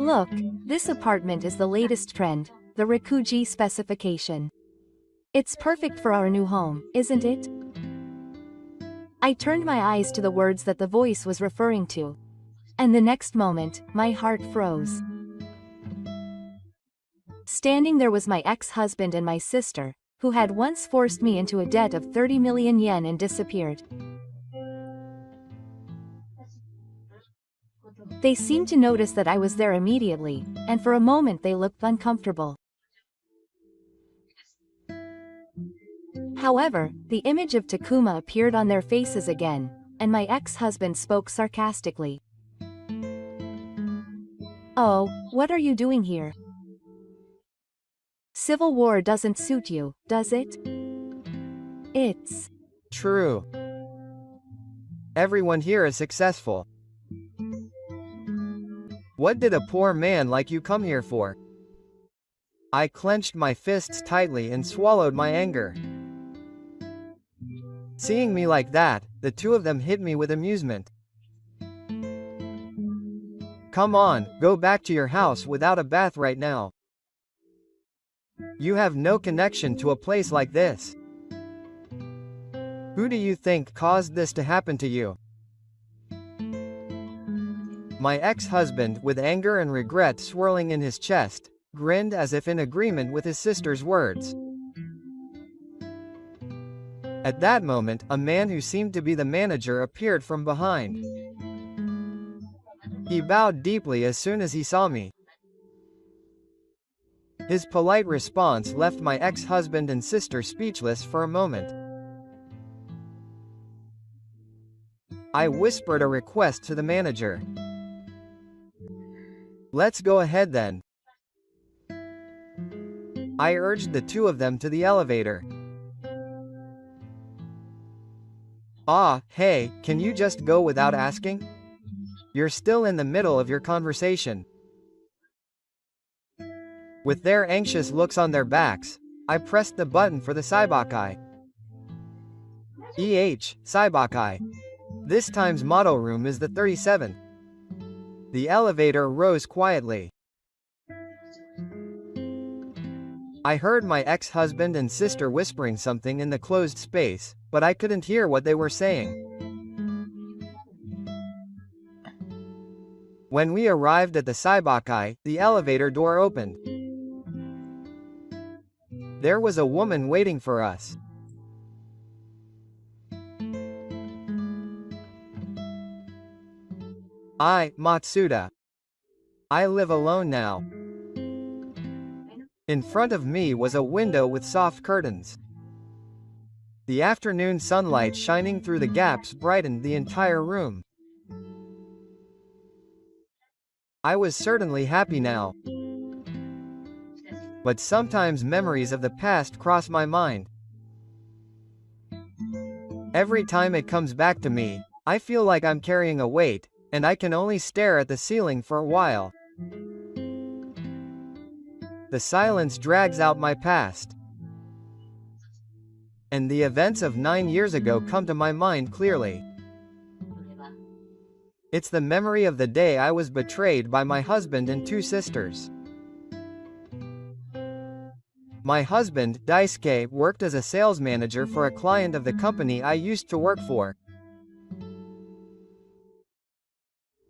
Look, this apartment is the latest trend, the Rikuji specification. It's perfect for our new home, isn't it? I turned my eyes to the words that the voice was referring to. And the next moment, my heart froze. Standing there was my ex-husband and my sister, who had once forced me into a debt of 30 million yen and disappeared. They seemed to notice that I was there immediately, and for a moment they looked uncomfortable. However, the image of Takuma appeared on their faces again, and my ex-husband spoke sarcastically. "Oh, what are you doing here? Civil war doesn't suit you, does it?" It's true. Everyone here is successful. What did a poor man like you come here for? I clenched my fists tightly and swallowed my anger. Seeing me like that, the two of them hit me with amusement. Come on, go back to your house without a bath right now. You have no connection to a place like this. Who do you think caused this to happen to you? My ex-husband, with anger and regret swirling in his chest, grinned as if in agreement with his sister's words. At that moment, a man who seemed to be the manager appeared from behind. He bowed deeply as soon as he saw me. His polite response left my ex-husband and sister speechless for a moment. I whispered a request to the manager. Let's go ahead then. I urged the two of them to the elevator. Ah, hey, can you just go without asking? You're still in the middle of your conversation. With their anxious looks on their backs, I pressed the button for the Saibakai. Saibakai. This time's model room is the 37th. The elevator rose quietly. I heard my ex-husband and sister whispering something in the closed space, but I couldn't hear what they were saying. When we arrived at the Saibakai, the elevator door opened. There was a woman waiting for us. Matsuda. I live alone now. In front of me was a window with soft curtains. The afternoon sunlight shining through the gaps brightened the entire room. I was certainly happy now. But sometimes memories of the past cross my mind. Every time it comes back to me, I feel like I'm carrying a weight, and I can only stare at the ceiling for a while. The silence drags out my past. And the events of 9 years ago come to my mind clearly. It's the memory of the day I was betrayed by my husband and two sisters. My husband, Daisuke, worked as a sales manager for a client of the company I used to work for.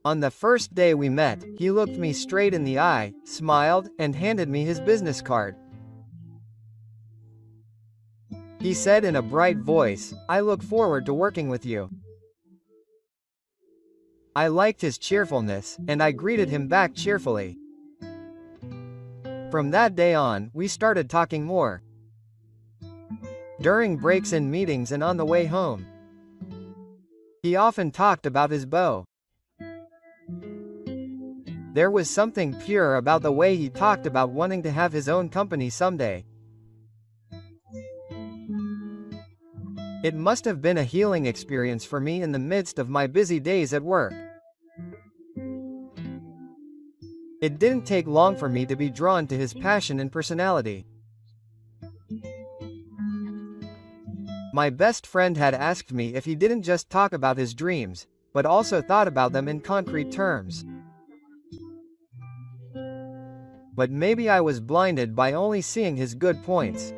On the first day we met, he looked me straight in the eye, smiled, and handed me his business card. He said in a bright voice, "I look forward to working with you." I liked his cheerfulness, and I greeted him back cheerfully. From that day on, we started talking more. During breaks in meetings and on the way home, he often talked about his beau. There was something pure about the way he talked about wanting to have his own company someday. It must have been a healing experience for me in the midst of my busy days at work. It didn't take long for me to be drawn to his passion and personality. My best friend had asked me if he didn't just talk about his dreams, but also thought about them in concrete terms. But maybe I was blinded by only seeing his good points.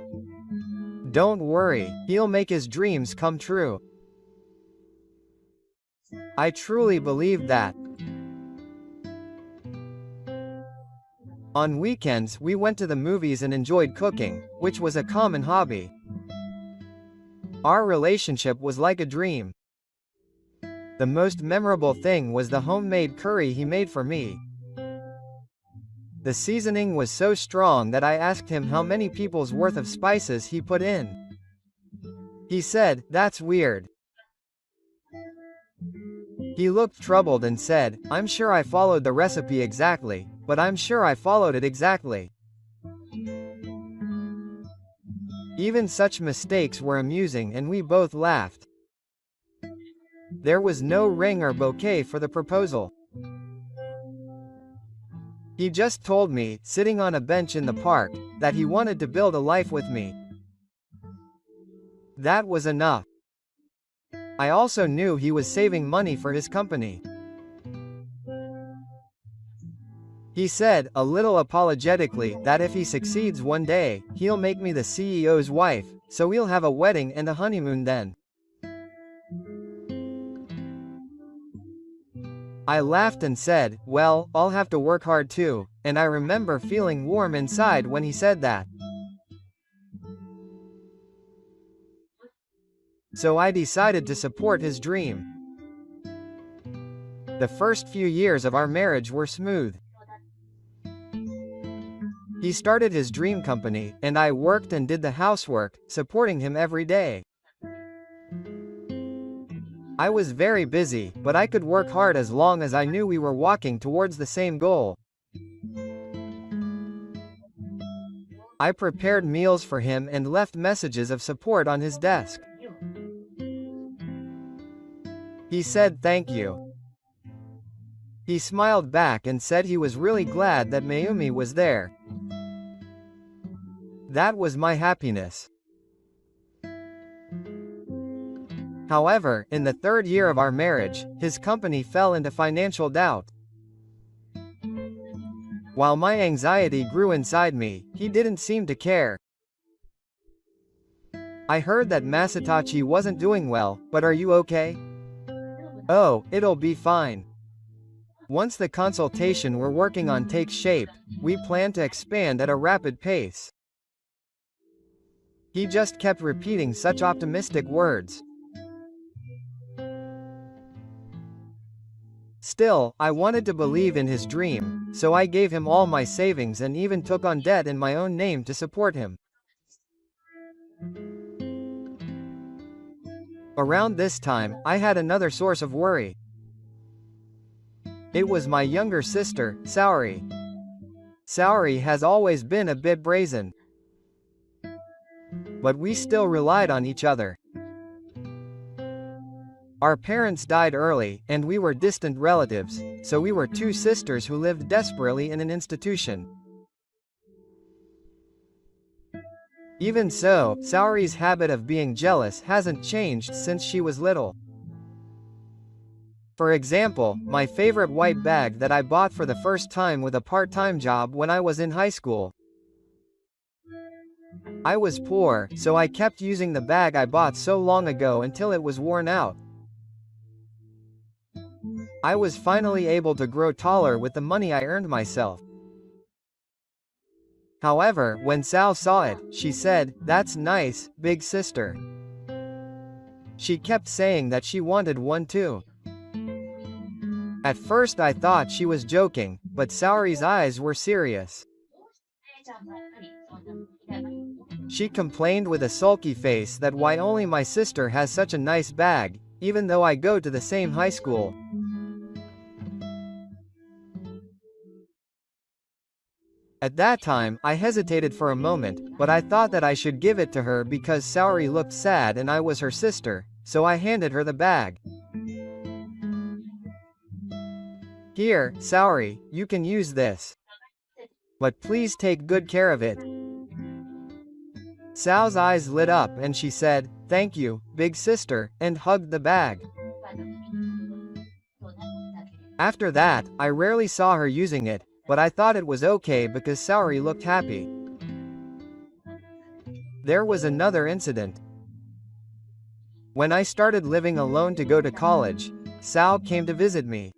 Don't worry, he'll make his dreams come true. I truly believed that. On weekends, we went to the movies and enjoyed cooking, which was a common hobby. Our relationship was like a dream. The most memorable thing was the homemade curry he made for me. The seasoning was so strong that I asked him how many people's worth of spices he put in. He said, "That's weird." He looked troubled and said, "I'm sure I followed the recipe exactly, but I'm sure I followed it exactly." Even such mistakes were amusing and we both laughed. There was no ring or bouquet for the proposal. He just told me, sitting on a bench in the park, that he wanted to build a life with me. That was enough. I also knew he was saving money for his company. He said, a little apologetically, that if he succeeds one day, he'll make me the CEO's wife, so we'll have a wedding and a honeymoon then. I laughed and said, "Well, I'll have to work hard too," and I remember feeling warm inside when he said that. So I decided to support his dream. The first few years of our marriage were smooth. He started his dream company, and I worked and did the housework, supporting him every day. I was very busy, but I could work hard as long as I knew we were walking towards the same goal. I prepared meals for him and left messages of support on his desk. He said thank you. He smiled back and said he was really glad that Mayumi was there. That was my happiness. However, in the third year of our marriage, his company fell into financial doubt. While my anxiety grew inside me, he didn't seem to care. I heard that Masatachi wasn't doing well, but are you okay? Oh, it'll be fine. Once the consultation we're working on takes shape, we plan to expand at a rapid pace. He just kept repeating such optimistic words. Still, I wanted to believe in his dream, so I gave him all my savings and even took on debt in my own name to support him. Around this time, I had another source of worry. It was my younger sister, Saori. Saori has always been a bit brazen. But we still relied on each other. Our parents died early, and we were distant relatives, so we were two sisters who lived desperately in an institution. Even so, Saori's habit of being jealous hasn't changed since she was little. For example, my favorite white bag that I bought for the first time with a part-time job when I was in high school. I was poor, so I kept using the bag I bought so long ago until it was worn out. I was finally able to grow taller with the money I earned myself. However, when Sal saw it, she said, "That's nice, big sister." She kept saying that she wanted one too. At first I thought she was joking, but Saori's eyes were serious. She complained with a sulky face that why only my sister has such a nice bag, even though I go to the same high school. At that time, I hesitated for a moment, but I thought that I should give it to her because Saori looked sad and I was her sister, so I handed her the bag. "Here, Saori, you can use this. But please take good care of it." Sal's eyes lit up and she said, "Thank you, big sister," and hugged the bag. After that, I rarely saw her using it, but I thought it was okay because Saori looked happy. There was another incident. When I started living alone to go to college, Sao came to visit me.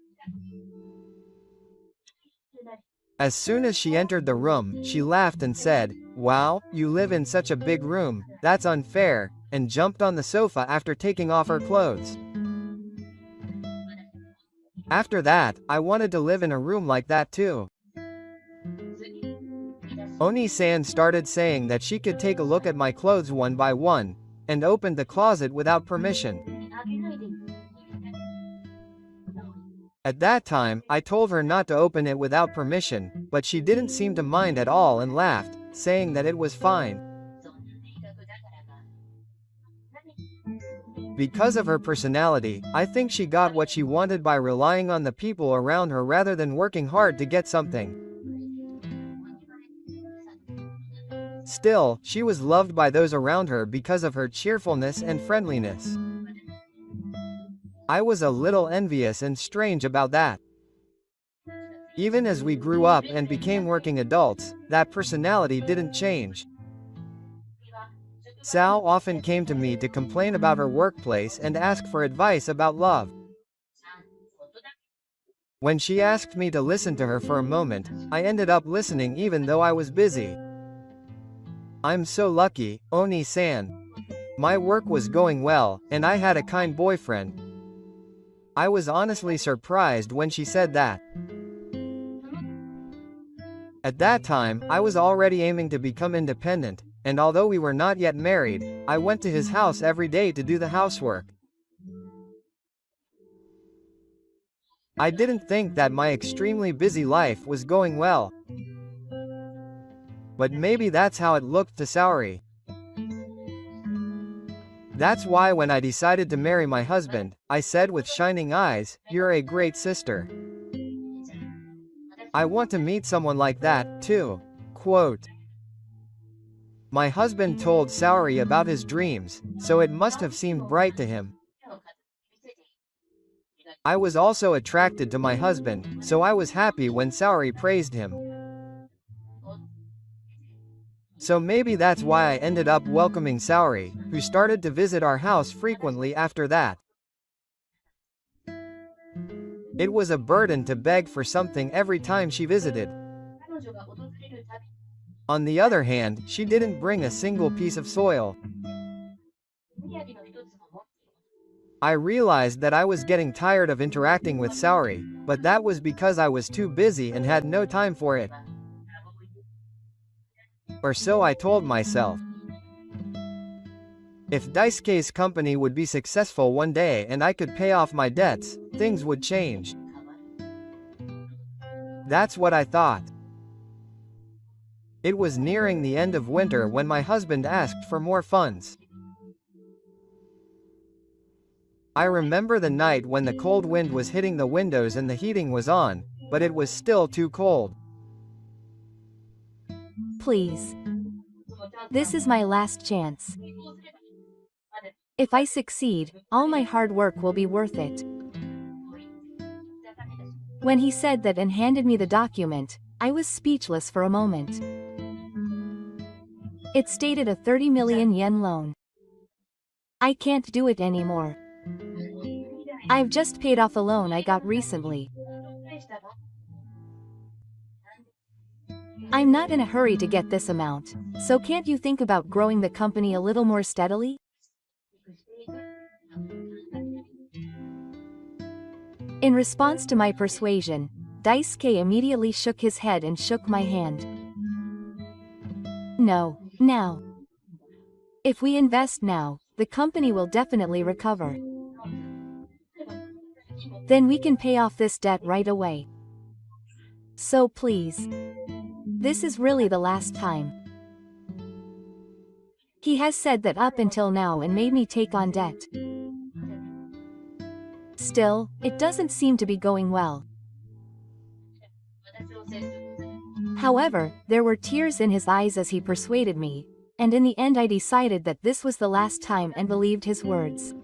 As soon as she entered the room, she laughed and said, "Wow, you live in such a big room, that's unfair," and jumped on the sofa after taking off her clothes. After that, I wanted to live in a room like that too. Oni-san started saying that she could take a look at my clothes one by one, and opened the closet without permission. At that time, I told her not to open it without permission, but she didn't seem to mind at all and laughed, saying that it was fine. Because of her personality, I think she got what she wanted by relying on the people around her rather than working hard to get something. Still, she was loved by those around her because of her cheerfulness and friendliness. I was a little envious and strange about that. Even as we grew up and became working adults, that personality didn't change. Sao often came to me to complain about her workplace and ask for advice about love. When she asked me to listen to her for a moment, I ended up listening even though I was busy. I'm so lucky, Oni-san. My work was going well, and I had a kind boyfriend. I was honestly surprised when she said that. At that time, I was already aiming to become independent, and although we were not yet married, I went to his house every day to do the housework. I didn't think that my extremely busy life was going well. But maybe that's how it looked to Saori. That's why when I decided to marry my husband, I said with shining eyes, "You're a great sister. I want to meet someone like that, too." Quote. My husband told Saori about his dreams, so it must have seemed bright to him. I was also attracted to my husband, so I was happy when Saori praised him. So maybe that's why I ended up welcoming Saori, who started to visit our house frequently after that. It was a burden to beg for something every time she visited. On the other hand, she didn't bring a single piece of soil. I realized that I was getting tired of interacting with Saori, but that was because I was too busy and had no time for it. Or so I told myself. If Daisuke's company would be successful one day and I could pay off my debts, things would change. That's what I thought. It was nearing the end of winter when my husband asked for more funds. I remember the night when the cold wind was hitting the windows and the heating was on, but it was still too cold. Please. This is my last chance. If I succeed, all my hard work will be worth it. When he said that and handed me the document, I was speechless for a moment. It stated a 30 million yen loan. I can't do it anymore. I've just paid off a loan I got recently. I'm not in a hurry to get this amount, so can't you think about growing the company a little more steadily? In response to my persuasion, Daisuke immediately shook his head and shook my hand. No, now. If we invest now, the company will definitely recover. Then we can pay off this debt right away. So please. This is really the last time. He has said that up until now and made me take on debt. Still, it doesn't seem to be going well. However, there were tears in his eyes as he persuaded me, and in the end I decided that this was the last time and believed his words.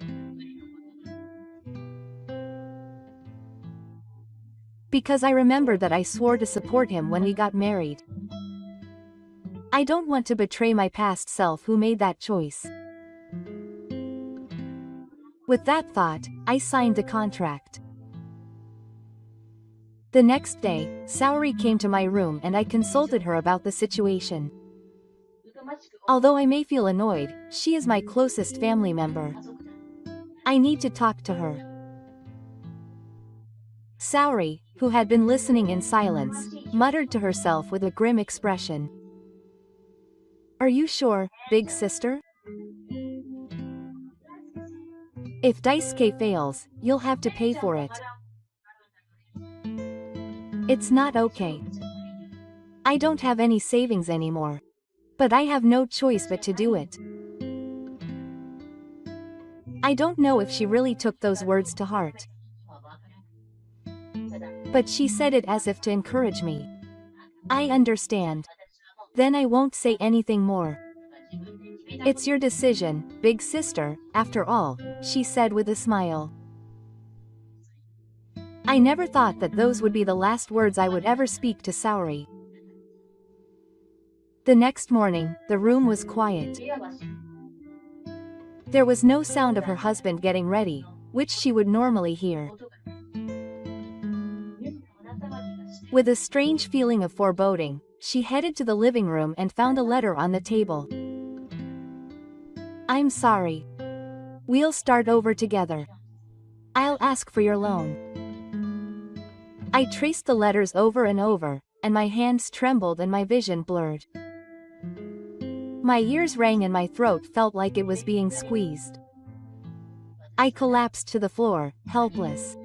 Because I remembered that I swore to support him when we got married. I don't want to betray my past self who made that choice. With that thought, I signed the contract. The next day, Saori came to my room and I consulted her about the situation. Although I may feel annoyed, she is my closest family member. I need to talk to her. Saori, who had been listening in silence, muttered to herself with a grim expression. Are you sure, big sister? If Daisuke fails, you'll have to pay for it. It's not okay. I don't have any savings anymore. But I have no choice but to do it. I don't know if she really took those words to heart. But she said it as if to encourage me. I understand. Then I won't say anything more. It's your decision, big sister, after all, she said with a smile. I never thought that those would be the last words I would ever speak to Saori. The next morning, the room was quiet. There was no sound of her husband getting ready, which she would normally hear. With a strange feeling of foreboding, she headed to the living room and found a letter on the table. I'm sorry. We'll start over together. I'll ask for your loan. I traced the letters over and over, and my hands trembled and my vision blurred. My ears rang and my throat felt like it was being squeezed. I collapsed to the floor, helpless.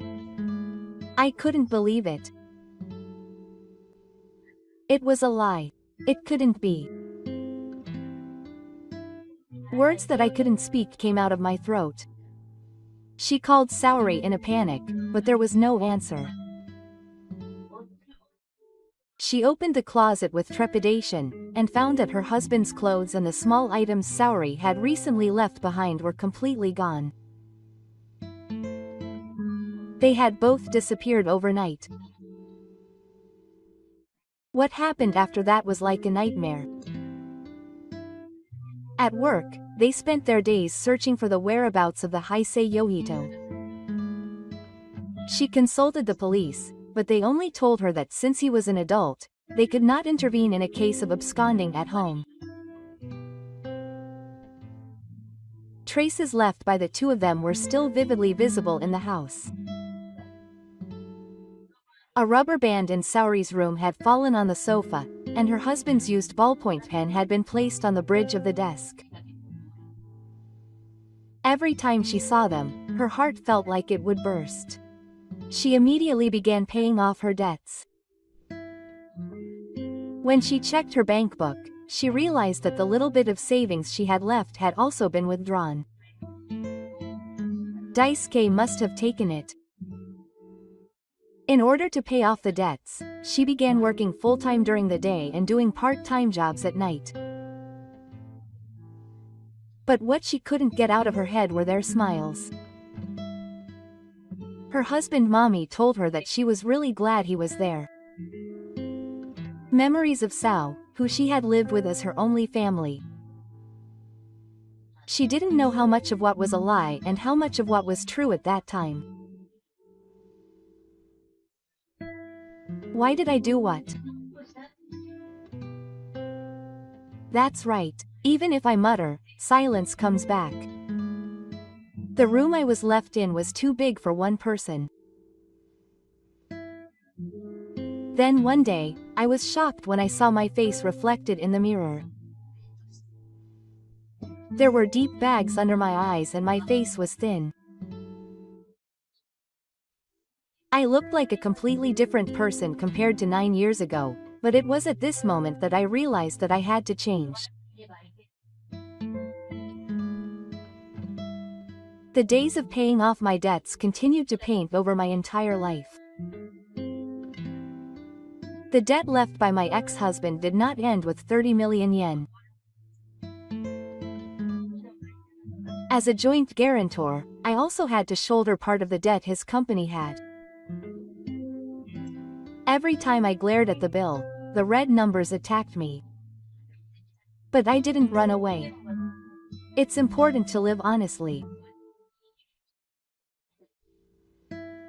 I couldn't believe it. It was a lie. It couldn't be. Words that I couldn't speak came out of my throat. She called Saori in a panic, but there was no answer. She opened the closet with trepidation, and found that her husband's clothes and the small items Saori had recently left behind were completely gone. They had both disappeared overnight. What happened after that was like a nightmare. At work, they spent their days searching for the whereabouts of the Heisei Yohito. She consulted the police, but they only told her that since he was an adult, they could not intervene in a case of absconding at home. Traces left by the two of them were still vividly visible in the house. A rubber band in Saori's room had fallen on the sofa, and her husband's used ballpoint pen had been placed on the bridge of the desk. Every time she saw them, her heart felt like it would burst. She immediately began paying off her debts. When she checked her bank book, she realized that the little bit of savings she had left had also been withdrawn. Daisuke must have taken it. In order to pay off the debts, she began working full-time during the day and doing part-time jobs at night. But what she couldn't get out of her head were their smiles. Her husband Mommy told her that she was really glad he was there. Memories of Sao, who she had lived with as her only family. She didn't know how much of what was a lie and how much of what was true at that time. Why did I do what? That's right. Even if I mutter, silence comes back. The room I was left in was too big for one person. Then one day, I was shocked when I saw my face reflected in the mirror. There were deep bags under my eyes and my face was thin. I looked like a completely different person compared to 9 years ago, but it was at this moment that I realized that I had to change. The days of paying off my debts continued to paint over my entire life. The debt left by my ex-husband did not end with 30 million yen. As a joint guarantor, I also had to shoulder part of the debt his company had. Every time I glared at the bill, the red numbers attacked me. But I didn't run away. It's important to live honestly.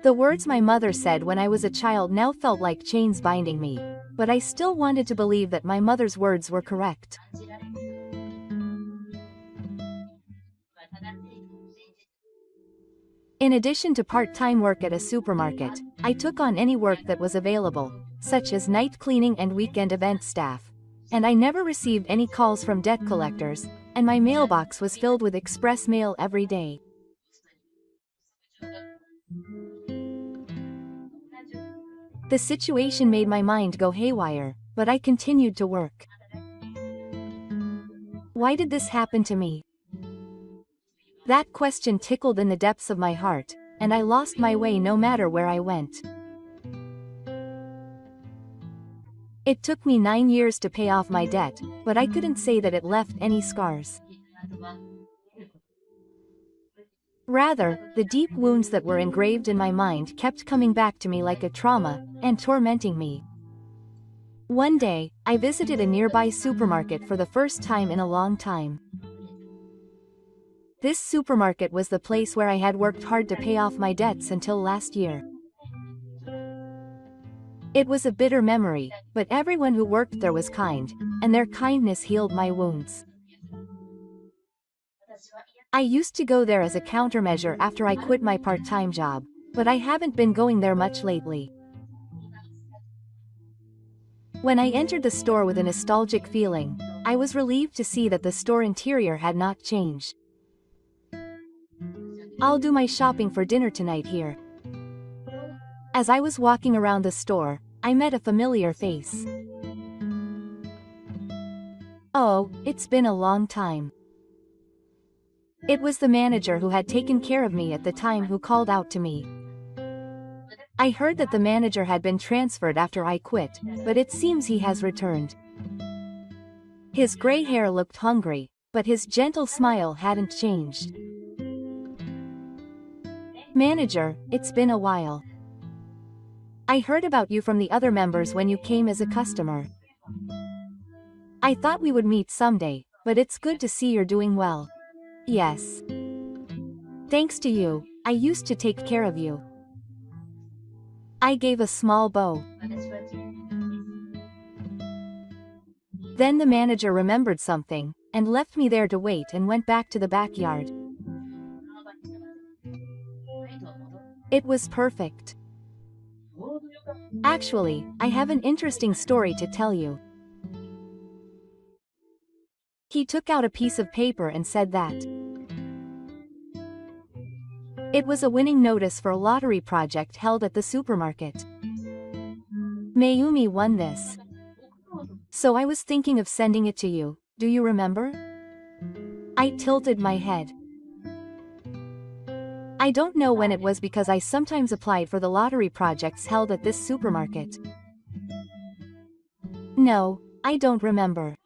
The words my mother said when I was a child now felt like chains binding me, but I still wanted to believe that my mother's words were correct. In addition to part-time work at a supermarket, I took on any work that was available, such as night cleaning and weekend event staff. And I never received any calls from debt collectors, and my mailbox was filled with express mail every day. The situation made my mind go haywire, but I continued to work. Why did this happen to me? That question tickled in the depths of my heart, and I lost my way no matter where I went. It took me 9 years to pay off my debt, but I couldn't say that it left any scars. Rather, the deep wounds that were engraved in my mind kept coming back to me like a trauma, and tormenting me. One day, I visited a nearby supermarket for the first time in a long time. This supermarket was the place where I had worked hard to pay off my debts until last year. It was a bitter memory, but everyone who worked there was kind, and their kindness healed my wounds. I used to go there as a countermeasure after I quit my part-time job, but I haven't been going there much lately. When I entered the store with a nostalgic feeling, I was relieved to see that the store interior had not changed. I'll do my shopping for dinner tonight here. As I was walking around the store, I met a familiar face. Oh, it's been a long time. It was the manager who had taken care of me at the time who called out to me. I heard that the manager had been transferred after I quit, but it seems he has returned. His gray hair looked hungry, but his gentle smile hadn't changed. Manager, it's been a while. I heard about you from the other members when you came as a customer. I thought we would meet someday, but it's good to see you're doing well. Yes. Thanks to you, I used to take care of you. I gave a small bow. Then the manager remembered something, and left me there to wait and went back to the backyard. It was perfect. Actually, I have an interesting story to tell you. He took out a piece of paper and said that it was a winning notice for a lottery project held at the supermarket. Mayumi won this. So I was thinking of sending it to you, do you remember? I tilted my head. I don't know when it was because I sometimes applied for the lottery projects held at this supermarket. No, I don't remember.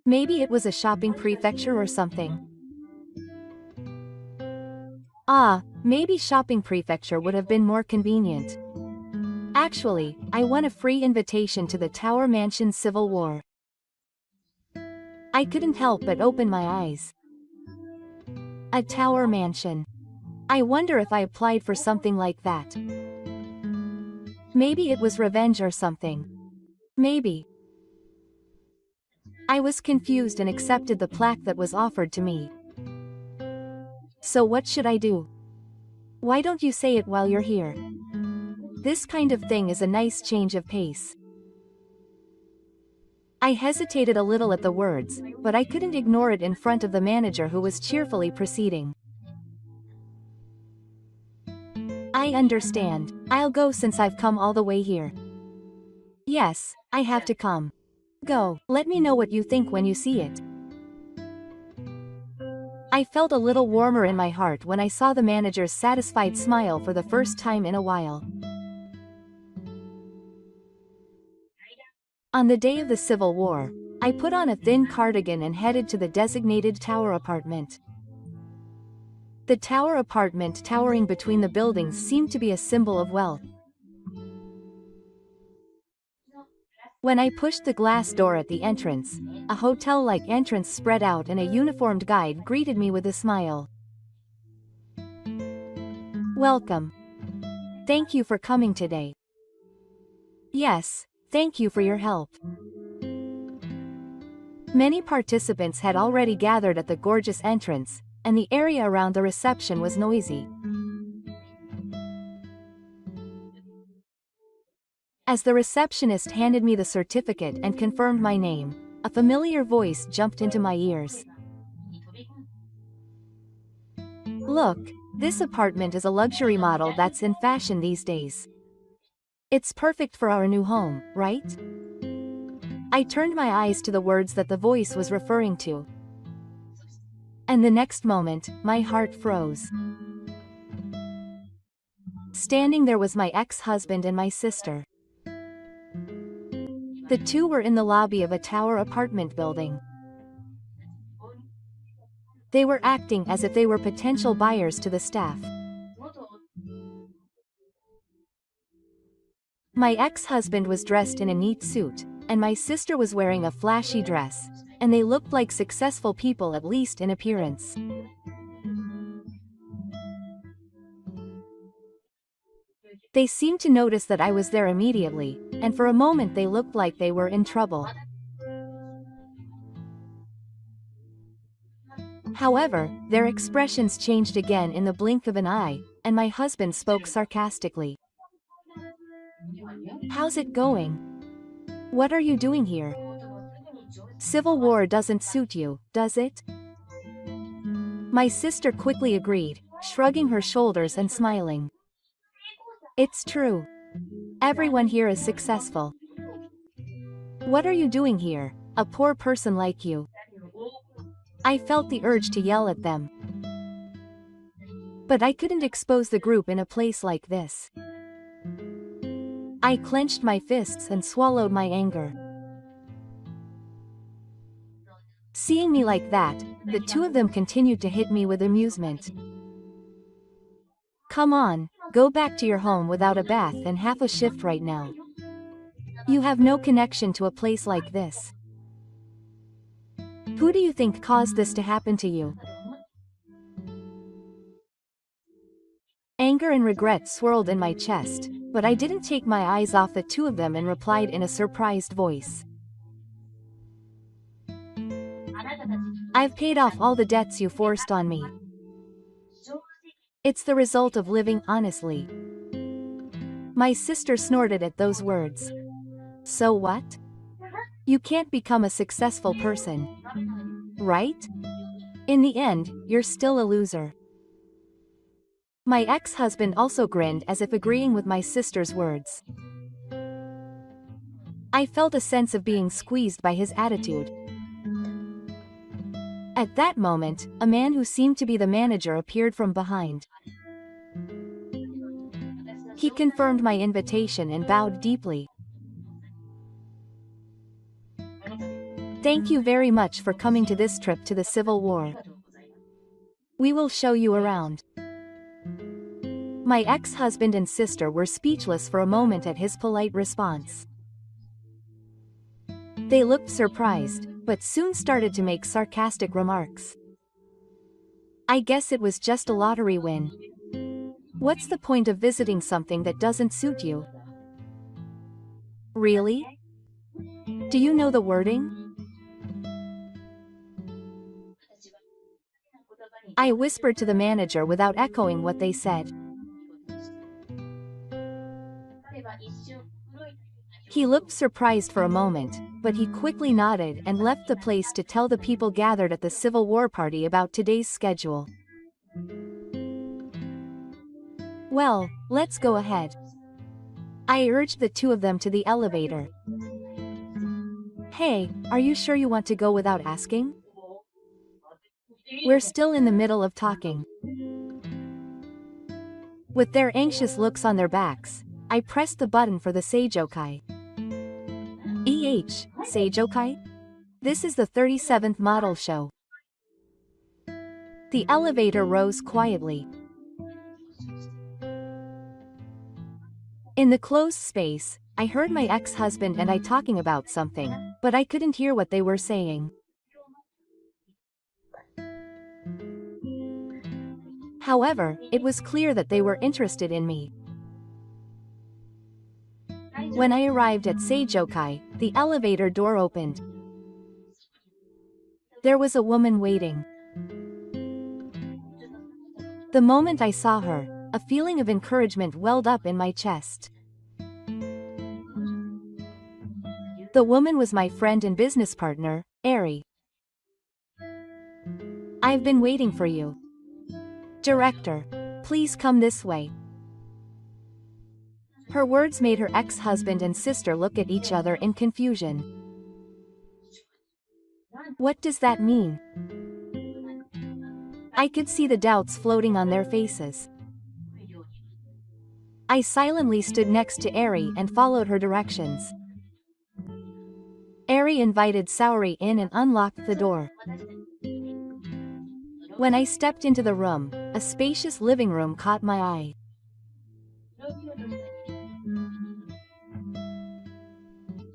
Maybe it was a shopping prefecture or something. Ah, maybe shopping prefecture would have been more convenient. Actually, I won a free invitation to the Tower Mansion Civil War. I couldn't help but open my eyes. A Tower Mansion. I wonder if I applied for something like that. Maybe it was revenge or something. Maybe. I was confused and accepted the plaque that was offered to me. So what should I do? Why don't you say it while you're here? This kind of thing is a nice change of pace. I hesitated a little at the words, but I couldn't ignore it in front of the manager who was cheerfully proceeding. I understand. I'll go since I've come all the way here. Yes, I have to come. Go, let me know what you think when you see it. I felt a little warmer in my heart when I saw the manager's satisfied smile for the first time in a while. On the day of the Civil War, I put on a thin cardigan and headed to the designated tower apartment. The tower apartment towering between the buildings seemed to be a symbol of wealth. When I pushed the glass door at the entrance, a hotel-like entrance spread out and a uniformed guide greeted me with a smile. Welcome. Thank you for coming today. Yes, thank you for your help. Many participants had already gathered at the gorgeous entrance, and the area around the reception was noisy. As the receptionist handed me the certificate and confirmed my name, a familiar voice jumped into my ears. Look, this apartment is a luxury model that's in fashion these days. It's perfect for our new home, right? I turned my eyes to the words that the voice was referring to. And the next moment, my heart froze. Standing there was my ex-husband and my sister. The two were in the lobby of a tower apartment building. They were acting as if they were potential buyers to the staff. My ex-husband was dressed in a neat suit, and my sister was wearing a flashy dress, and they looked like successful people, at least in appearance. They seemed to notice that I was there immediately, and for a moment they looked like they were in trouble. However, their expressions changed again in the blink of an eye, and my husband spoke sarcastically. How's it going? What are you doing here? Civil war doesn't suit you, does it? My sister quickly agreed, shrugging her shoulders and smiling. It's true. Everyone here is successful. What are you doing here, a poor person like you? I felt the urge to yell at them. But I couldn't expose the group in a place like this. I clenched my fists and swallowed my anger. Seeing me like that, the two of them continued to hit me with amusement. Come on, go back to your home without a bath and half a shift right now. You have no connection to a place like this. Who do you think caused this to happen to you? Anger and regret swirled in my chest, but I didn't take my eyes off the two of them and replied in a surprised voice. I've paid off all the debts you forced on me. It's the result of living honestly. My sister snorted at those words. So what? You can't become a successful person, right? In the end, you're still a loser. My ex-husband also grinned as if agreeing with my sister's words. I felt a sense of being squeezed by his attitude. At that moment, a man who seemed to be the manager appeared from behind. He confirmed my invitation and bowed deeply. Thank you very much for coming to this trip to the Civil War. We will show you around. My ex-husband and sister were speechless for a moment at his polite response. They looked surprised, but soon started to make sarcastic remarks. I guess it was just a lottery win. What's the point of visiting something that doesn't suit you? Really? Do you know the wording? I whispered to the manager without echoing what they said. He looked surprised for a moment, but he quickly nodded and left the place to tell the people gathered at the Civil War party about today's schedule. Well, let's go ahead. I urged the two of them to the elevator. Hey, are you sure you want to go without asking? We're still in the middle of talking. With their anxious looks on their backs, I pressed the button for the Seijokai. Seijokai? This is the 37th model show. The elevator rose quietly. In the closed space, I heard my ex-husband and I talking about something, but I couldn't hear what they were saying. However, it was clear that they were interested in me. When I arrived at Seijokai, the elevator door opened. There was a woman waiting. The moment I saw her, a feeling of encouragement welled up in my chest. The woman was my friend and business partner, Ari. I've been waiting for you. Director, please come this way. Her words made her ex-husband and sister look at each other in confusion. What does that mean? I could see the doubts floating on their faces. I silently stood next to Ari and followed her directions. Ari invited Saori in and unlocked the door. When I stepped into the room, a spacious living room caught my eye.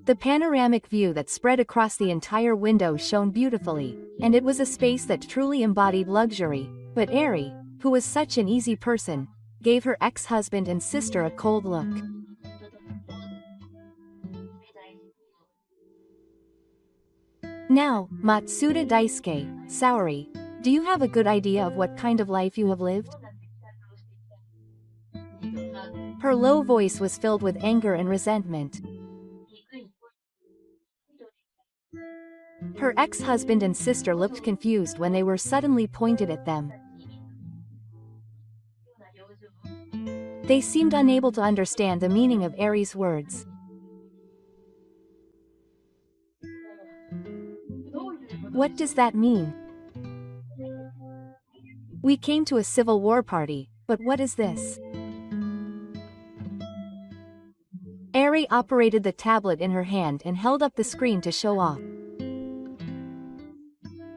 The panoramic view that spread across the entire window shone beautifully, and it was a space that truly embodied luxury, but Ari, who was such an easy person, gave her ex-husband and sister a cold look. Now, Matsuda Daisuke, Saori, do you have a good idea of what kind of life you have lived? Her low voice was filled with anger and resentment. Her ex-husband and sister looked confused when they were suddenly pointed at them. They seemed unable to understand the meaning of Ari's words. What does that mean? We came to a civil war party, but what is this? Ari operated the tablet in her hand and held up the screen to show off.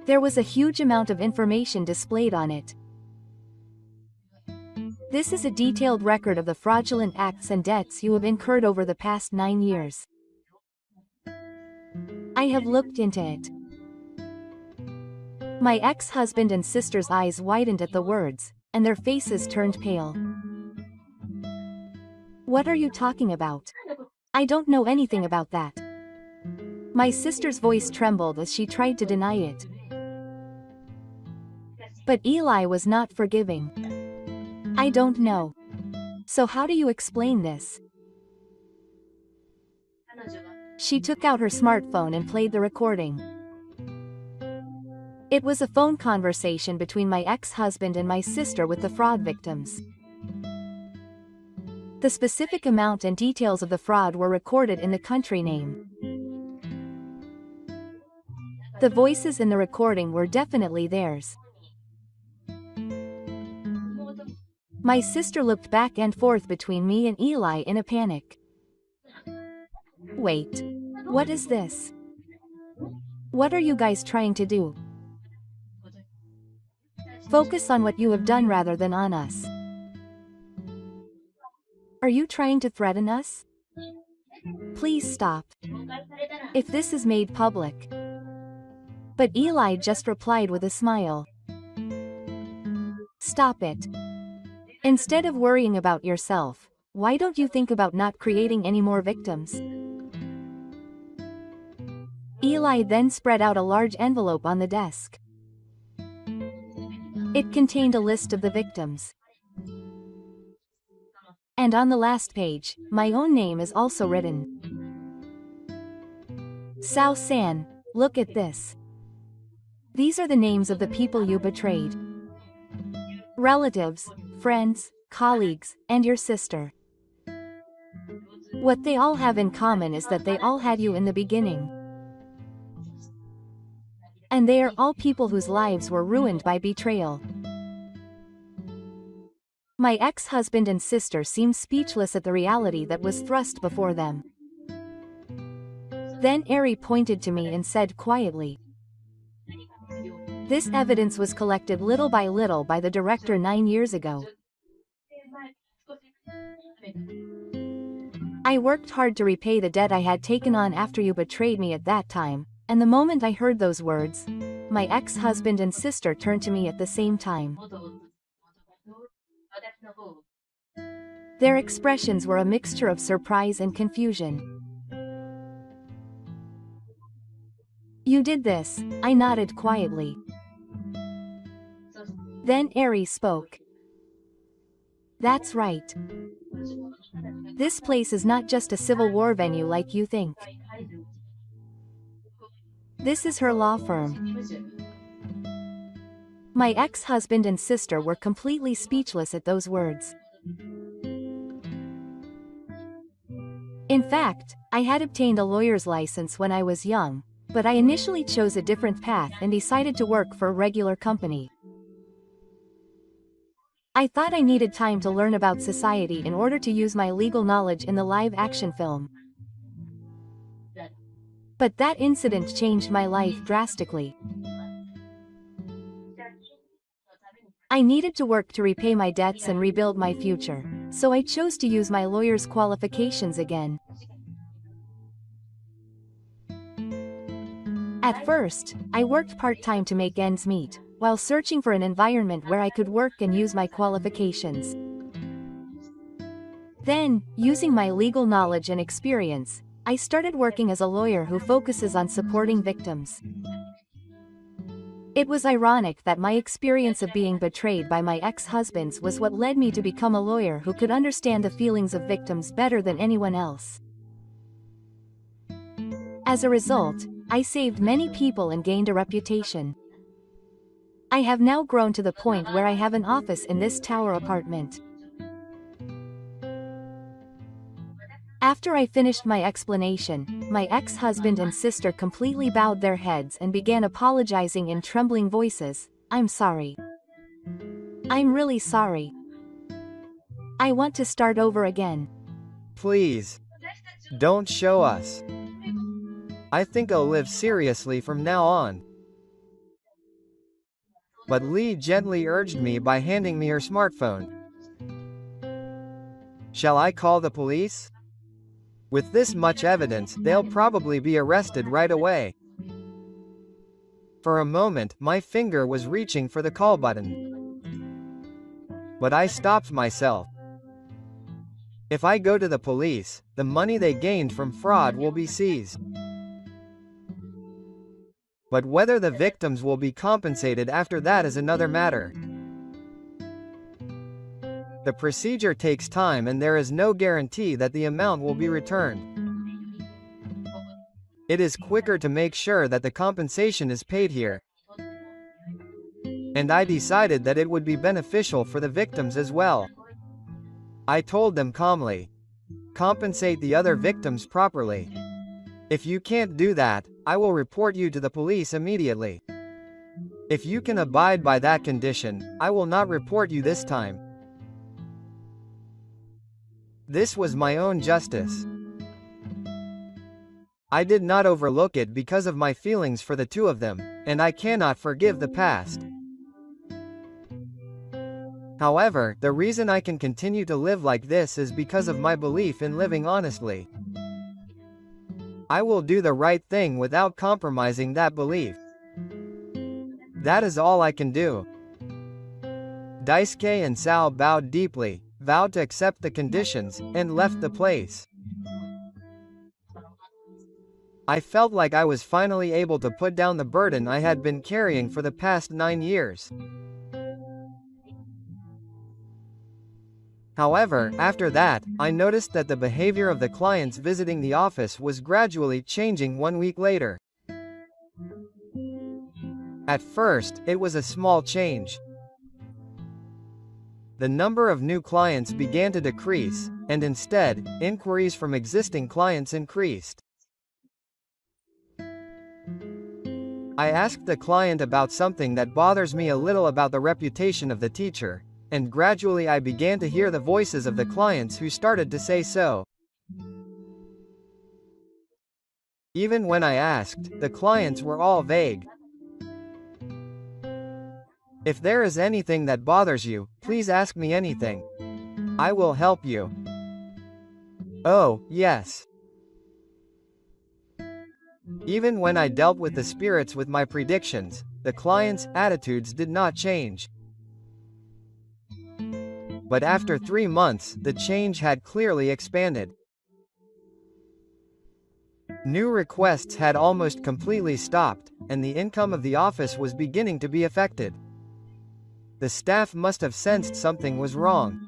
There was a huge amount of information displayed on it. This is a detailed record of the fraudulent acts and debts you have incurred over the past 9 years. I have looked into it. My ex-husband and sister's eyes widened at the words, and their faces turned pale. What are you talking about? I don't know anything about that. My sister's voice trembled as she tried to deny it. But Eli was not forgiving. I don't know. So how do you explain this? She took out her smartphone and played the recording. It was a phone conversation between my ex-husband and my sister with the fraud victims. The specific amount and details of the fraud were recorded in the country name. The voices in the recording were definitely theirs. My sister looked back and forth between me and Eli in a panic. Wait. What is this? What are you guys trying to do? Focus on what you have done rather than on us. Are you trying to threaten us? Please stop. If this is made public. But Eli just replied with a smile. Stop it. Instead of worrying about yourself, why don't you think about not creating any more victims? Eli then spread out a large envelope on the desk. It contained a list of the victims. And on the last page, my own name is also written. Sao-san, look at this. These are the names of the people you betrayed. Relatives, friends, colleagues, and your sister. What they all have in common is that they all had you in the beginning. And they are all people whose lives were ruined by betrayal. My ex-husband and sister seemed speechless at the reality that was thrust before them. Then Ari pointed to me and said quietly, "This evidence was collected little by little by the director 9 years ago. I worked hard to repay the debt I had taken on after you betrayed me at that time, and the moment I heard those words, my ex-husband and sister turned to me at the same time. Their expressions were a mixture of surprise and confusion. You did this, I nodded quietly. Then Aries spoke. That's right. This place is not just a civil war venue like you think. This is her law firm. My ex-husband and sister were completely speechless at those words. In fact, I had obtained a lawyer's license when I was young, but I initially chose a different path and decided to work for a regular company. I thought I needed time to learn about society in order to use my legal knowledge in the live-action film. But that incident changed my life drastically. I needed to work to repay my debts and rebuild my future, so I chose to use my lawyer's qualifications again. At first, I worked part-time to make ends meet, while searching for an environment where I could work and use my qualifications. Then, using my legal knowledge and experience, I started working as a lawyer who focuses on supporting victims. It was ironic that my experience of being betrayed by my ex-husbands was what led me to become a lawyer who could understand the feelings of victims better than anyone else. As a result, I saved many people and gained a reputation. I have now grown to the point where I have an office in this tower apartment. After I finished my explanation, my ex-husband and sister completely bowed their heads and began apologizing in trembling voices. I'm sorry. I'm really sorry. I want to start over again. Please. Don't show us. I think I'll live seriously from now on. But Lee gently urged me by handing me her smartphone. Shall I call the police? With this much evidence, they'll probably be arrested right away. For a moment, my finger was reaching for the call button. But I stopped myself. If I go to the police, the money they gained from fraud will be seized. But whether the victims will be compensated after that is another matter. The procedure takes time and there is no guarantee that the amount will be returned. It is quicker to make sure that the compensation is paid here. And I decided that it would be beneficial for the victims as well. I told them calmly. Compensate the other victims properly. If you can't do that, I will report you to the police immediately. If you can abide by that condition, I will not report you this time. This was my own justice. I did not overlook it because of my feelings for the two of them, and I cannot forgive the past. However, the reason I can continue to live like this is because of my belief in living honestly. I will do the right thing without compromising that belief. That is all I can do. Daisuke and Sao bowed deeply, vowed to accept the conditions, and left the place. I felt like I was finally able to put down the burden I had been carrying for the past 9 years. However, after that, I noticed that the behavior of the clients visiting the office was gradually changing 1 week later. At first, it was a small change. The number of new clients began to decrease, and instead, inquiries from existing clients increased. I asked the client about something that bothers me a little about the reputation of the teacher, and gradually I began to hear the voices of the clients who started to say so. Even when I asked, the clients were all vague. If there is anything that bothers you, please ask me anything. I will help you. Oh, yes. Even when I dealt with the spirits with my predictions, the clients' attitudes did not change. But after 3 months, the change had clearly expanded. New requests had almost completely stopped, and the income of the office was beginning to be affected. The staff must have sensed something was wrong.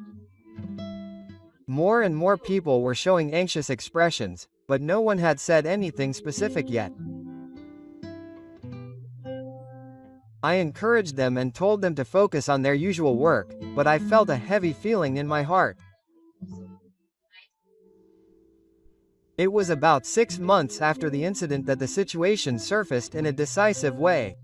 More and more people were showing anxious expressions, but no one had said anything specific yet. I encouraged them and told them to focus on their usual work, but I felt a heavy feeling in my heart. It was about 6 months after the incident that the situation surfaced in a decisive way.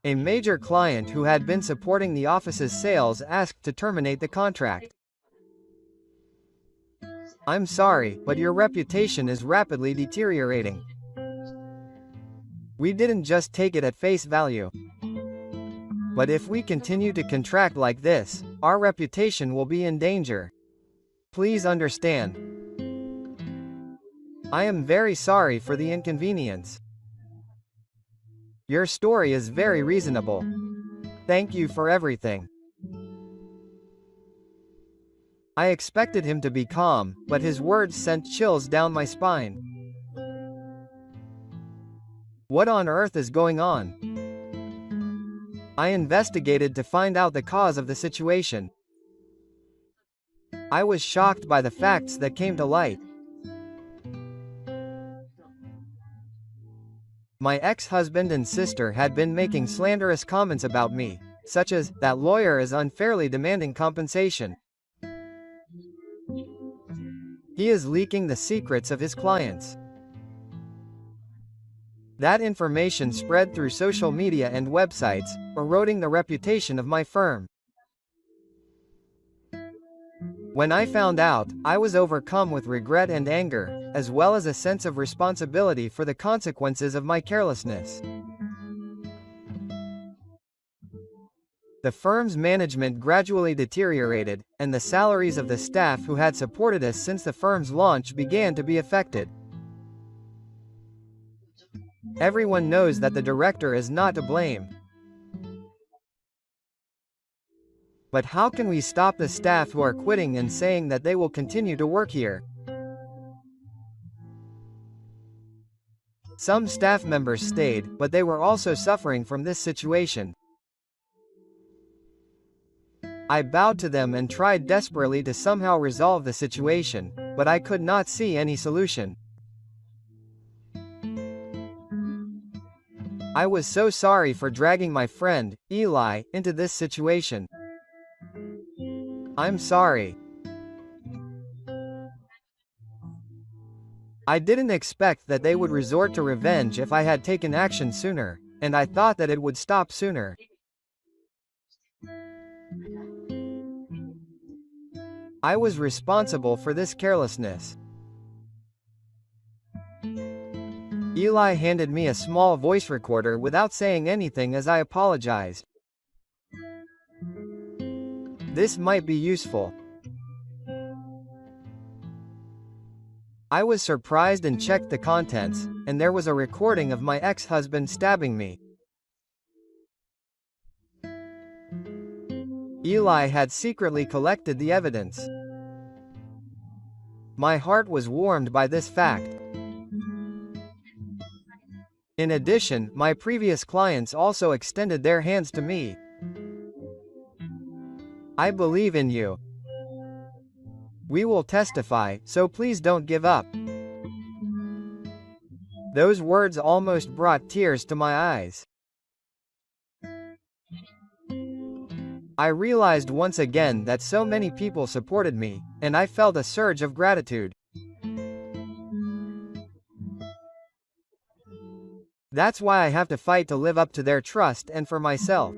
A major client who had been supporting the office's sales asked to terminate the contract. "I'm sorry, but your reputation is rapidly deteriorating. We didn't just take it at face value. But if we continue to contract like this, our reputation will be in danger. Please understand. I am very sorry for the inconvenience. Your story is very reasonable. Thank you for everything." I expected him to be calm, but his words sent chills down my spine. What on earth is going on? I investigated to find out the cause of the situation. I was shocked by the facts that came to light. My ex-husband and sister had been making slanderous comments about me, such as, "That lawyer is unfairly demanding compensation. He is leaking the secrets of his clients." That information spread through social media and websites, eroding the reputation of my firm. When I found out, I was overcome with regret and anger, as well as a sense of responsibility for the consequences of my carelessness. The firm's management gradually deteriorated, and the salaries of the staff who had supported us since the firm's launch began to be affected. Everyone knows that the director is not to blame. But how can we stop the staff who are quitting and saying that they will continue to work here? Some staff members stayed, but they were also suffering from this situation. I bowed to them and tried desperately to somehow resolve the situation, but I could not see any solution. I was so sorry for dragging my friend, Eli, into this situation. I'm sorry. I didn't expect that they would resort to revenge if I had taken action sooner, and I thought that it would stop sooner. I was responsible for this carelessness. Eli handed me a small voice recorder without saying anything as I apologized. This might be useful. I was surprised and checked the contents, and there was a recording of my ex-husband stabbing me. Eli had secretly collected the evidence. My heart was warmed by this fact. In addition, my previous clients also extended their hands to me. I believe in you. We will testify, so please don't give up. Those words almost brought tears to my eyes. I realized once again that so many people supported me, and I felt a surge of gratitude. That's why I have to fight to live up to their trust and for myself.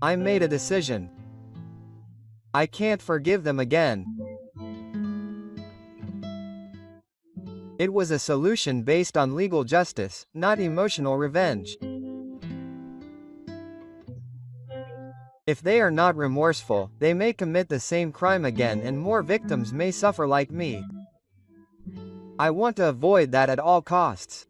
I made a decision. I can't forgive them again. It was a solution based on legal justice, not emotional revenge. If they are not remorseful, they may commit the same crime again and more victims may suffer like me. I want to avoid that at all costs.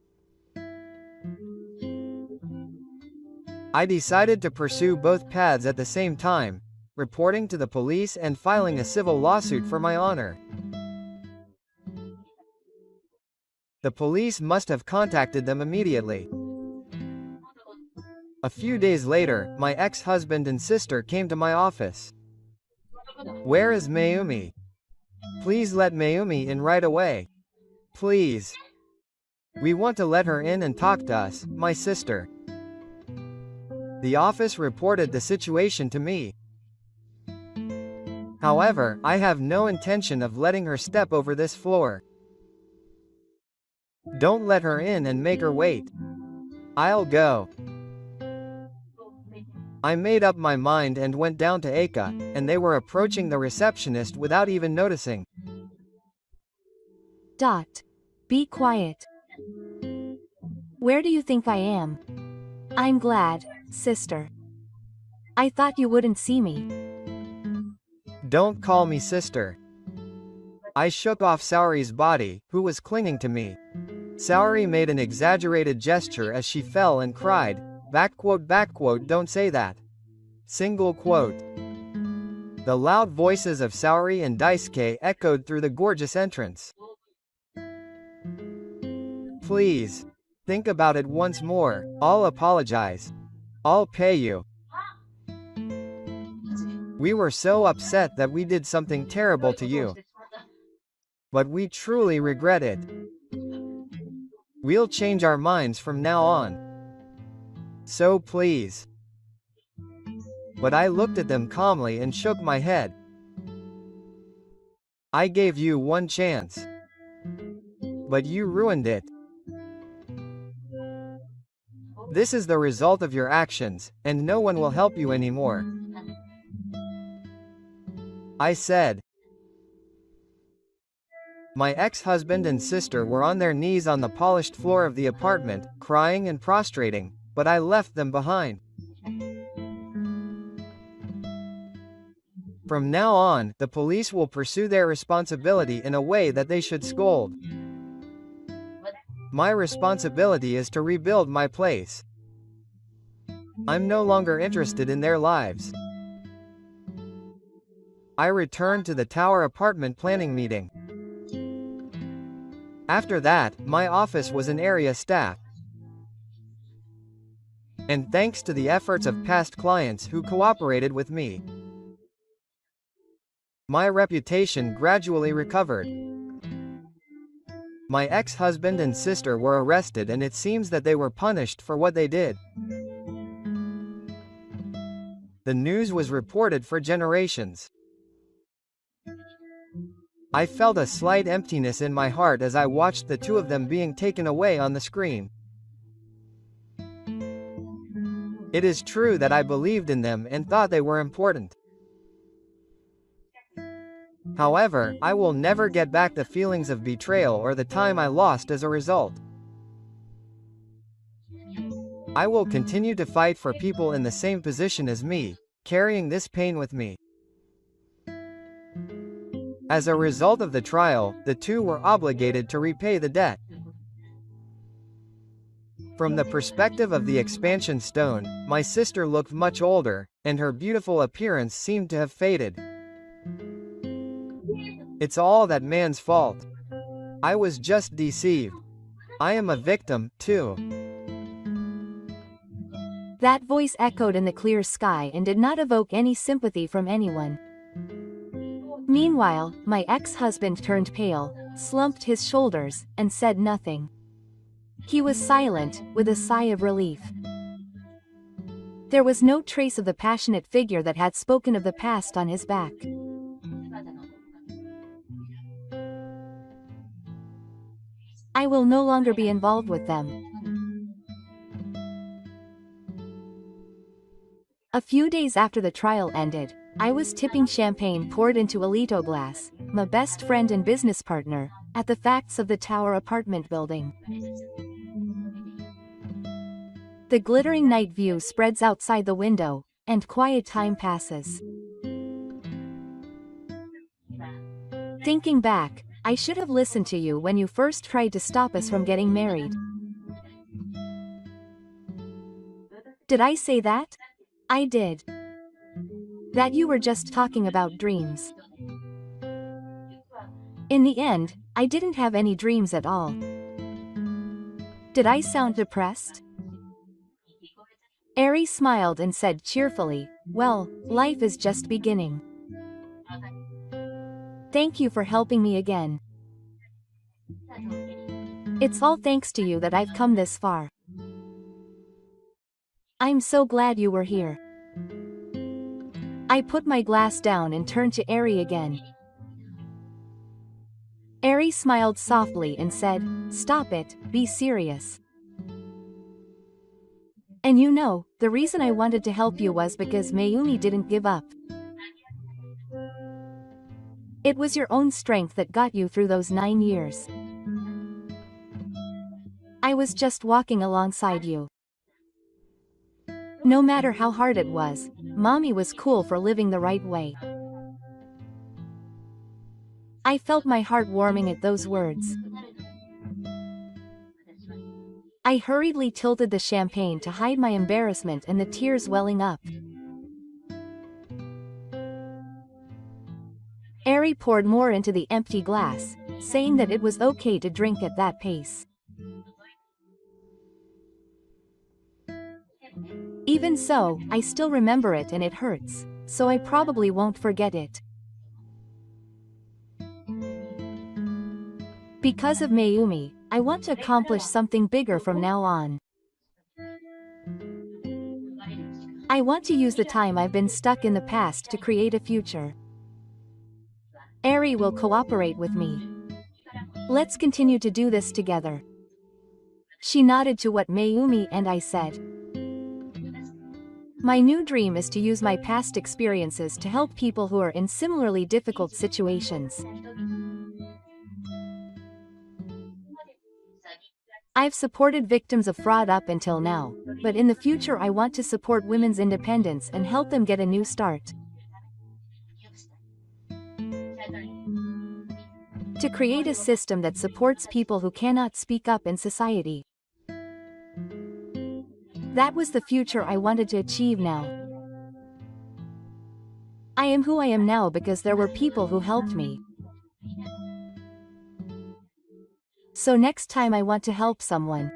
I decided to pursue both paths at the same time, reporting to the police and filing a civil lawsuit for my honor. The police must have contacted them immediately. A few days later, my ex-husband and sister came to my office. "Where is Mayumi? Please let Mayumi in right away. Please. We want to let her in and talk to us, my sister." The office reported the situation to me. However, I have no intention of letting her step over this floor. Don't let her in and make her wait. I'll go. I made up my mind and went down to Aka, and they were approaching the receptionist without even noticing. Be quiet. Where do you think I am? I'm glad, sister. I thought you wouldn't see me. Don't call me sister. I shook off Saori's body, who was clinging to me. Saori made an exaggerated gesture as she fell and cried, "Don't say that." Single quote. The loud voices of Saori and Daisuke echoed through the gorgeous entrance. "Please. Think about it once more. I'll apologize. I'll pay you." We were so upset that we did something terrible to you. But we truly regret it. We'll change our minds from now on. So please. But I looked at them calmly and shook my head. I gave you one chance. But you ruined it. This is the result of your actions, and no one will help you anymore. I said. My ex-husband and sister were on their knees on the polished floor of the apartment, crying and prostrating, but I left them behind. From now on, the police will pursue their responsibility in a way that they should scold. My responsibility is to rebuild my place. I'm no longer interested in their lives. I returned to the tower apartment planning meeting. After that, my office was an area staff. And thanks to the efforts of past clients who cooperated with me, my reputation gradually recovered. My ex-husband and sister were arrested and it seems that they were punished for what they did. The news was reported for generations. I felt a slight emptiness in my heart as I watched the two of them being taken away on the screen. It is true that I believed in them and thought they were important. However, I will never get back the feelings of betrayal or the time I lost as a result. I will continue to fight for people in the same position as me, carrying this pain with me. As a result of the trial, the two were obligated to repay the debt. From the perspective of the expansion stone, my sister looked much older, and her beautiful appearance seemed to have faded. It's all that man's fault. I was just deceived. I am a victim, too. That voice echoed in the clear sky and did not evoke any sympathy from anyone. Meanwhile, my ex-husband turned pale, slumped his shoulders, and said nothing. He was silent, with a sigh of relief. There was no trace of the passionate figure that had spoken of the past on his back. I will no longer be involved with them. A few days after the trial ended, I was tipping champagne poured into a Lito glass, my best friend and business partner, at the facts of the tower apartment building. The glittering night view spreads outside the window, and quiet time passes. Thinking back, I should have listened to you when you first tried to stop us from getting married. Did I say that? I did. That you were just talking about dreams. In the end, I didn't have any dreams at all. Did I sound depressed? Ari smiled and said cheerfully, "Well, life is just beginning. Thank you for helping me again. It's all thanks to you that I've come this far. I'm so glad you were here." I put my glass down and turned to Ari again. Ari smiled softly and said, "Stop it, be serious. And you know, the reason I wanted to help you was because Mayumi didn't give up. It was your own strength that got you through those 9 years. I was just walking alongside you. No matter how hard it was, Mommy was cool for living the right way." I felt my heart warming at those words. I hurriedly tilted the champagne to hide my embarrassment and the tears welling up. Ari poured more into the empty glass, saying that it was okay to drink at that pace. Even so, I still remember it and it hurts, so I probably won't forget it. Because of Mayumi, I want to accomplish something bigger from now on. I want to use the time I've been stuck in the past to create a future. Ari will cooperate with me. Let's continue to do this together. She nodded to what Mayumi and I said. My new dream is to use my past experiences to help people who are in similarly difficult situations. I've supported victims of fraud up until now, but in the future I want to support women's independence and help them get a new start. To create a system that supports people who cannot speak up in society. That was the future I wanted to achieve now. I am who I am now because there were people who helped me. So next time I want to help someone.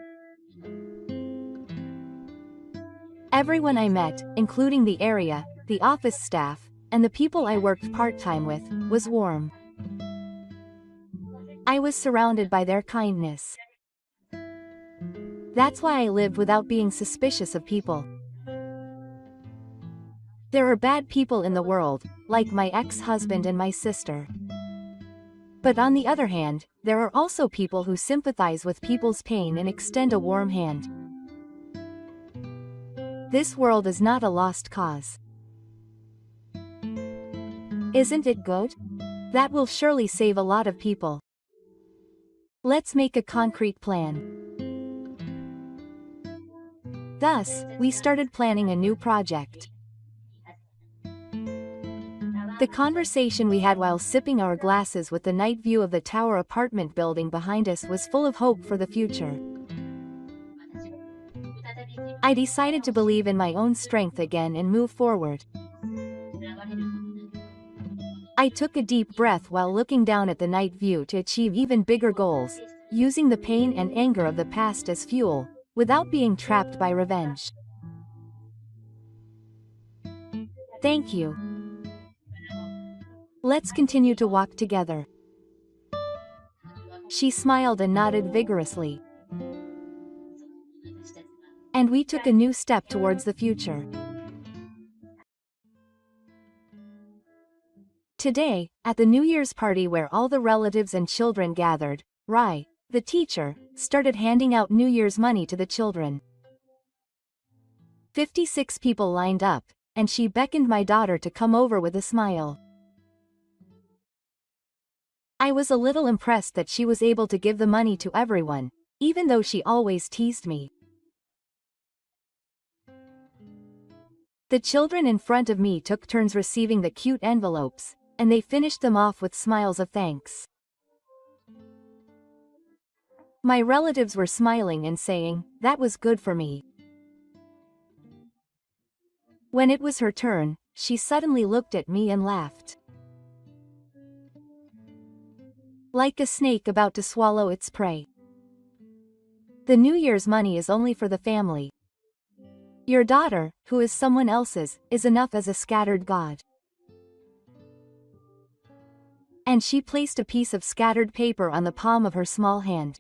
Everyone I met, including the area, the office staff, and the people I worked part-time with, was warm. I was surrounded by their kindness. That's why I lived without being suspicious of people. There are bad people in the world, like my ex-husband and my sister. But on the other hand, there are also people who sympathize with people's pain and extend a warm hand. This world is not a lost cause. Isn't it good? That will surely save a lot of people. Let's make a concrete plan. Thus, we started planning a new project. The conversation we had while sipping our glasses with the night view of the tower apartment building behind us was full of hope for the future. I decided to believe in my own strength again and move forward. I took a deep breath while looking down at the night view to achieve even bigger goals, using the pain and anger of the past as fuel, without being trapped by revenge. Thank you. Let's continue to walk together. She smiled and nodded vigorously. And we took a new step towards the future. Today, at the New Year's party where all the relatives and children gathered, Rai, the teacher, started handing out New Year's money to the children. 56 people lined up, and she beckoned my daughter to come over with a smile. I was a little impressed that she was able to give the money to everyone, even though she always teased me. The children in front of me took turns receiving the cute envelopes, and they finished them off with smiles of thanks. My relatives were smiling and saying, "That was good for me." When it was her turn, she suddenly looked at me and laughed. Like a snake about to swallow its prey. The New Year's money is only for the family. Your daughter, who is someone else's, is enough as a scattered god. And she placed a piece of scattered paper on the palm of her small hand.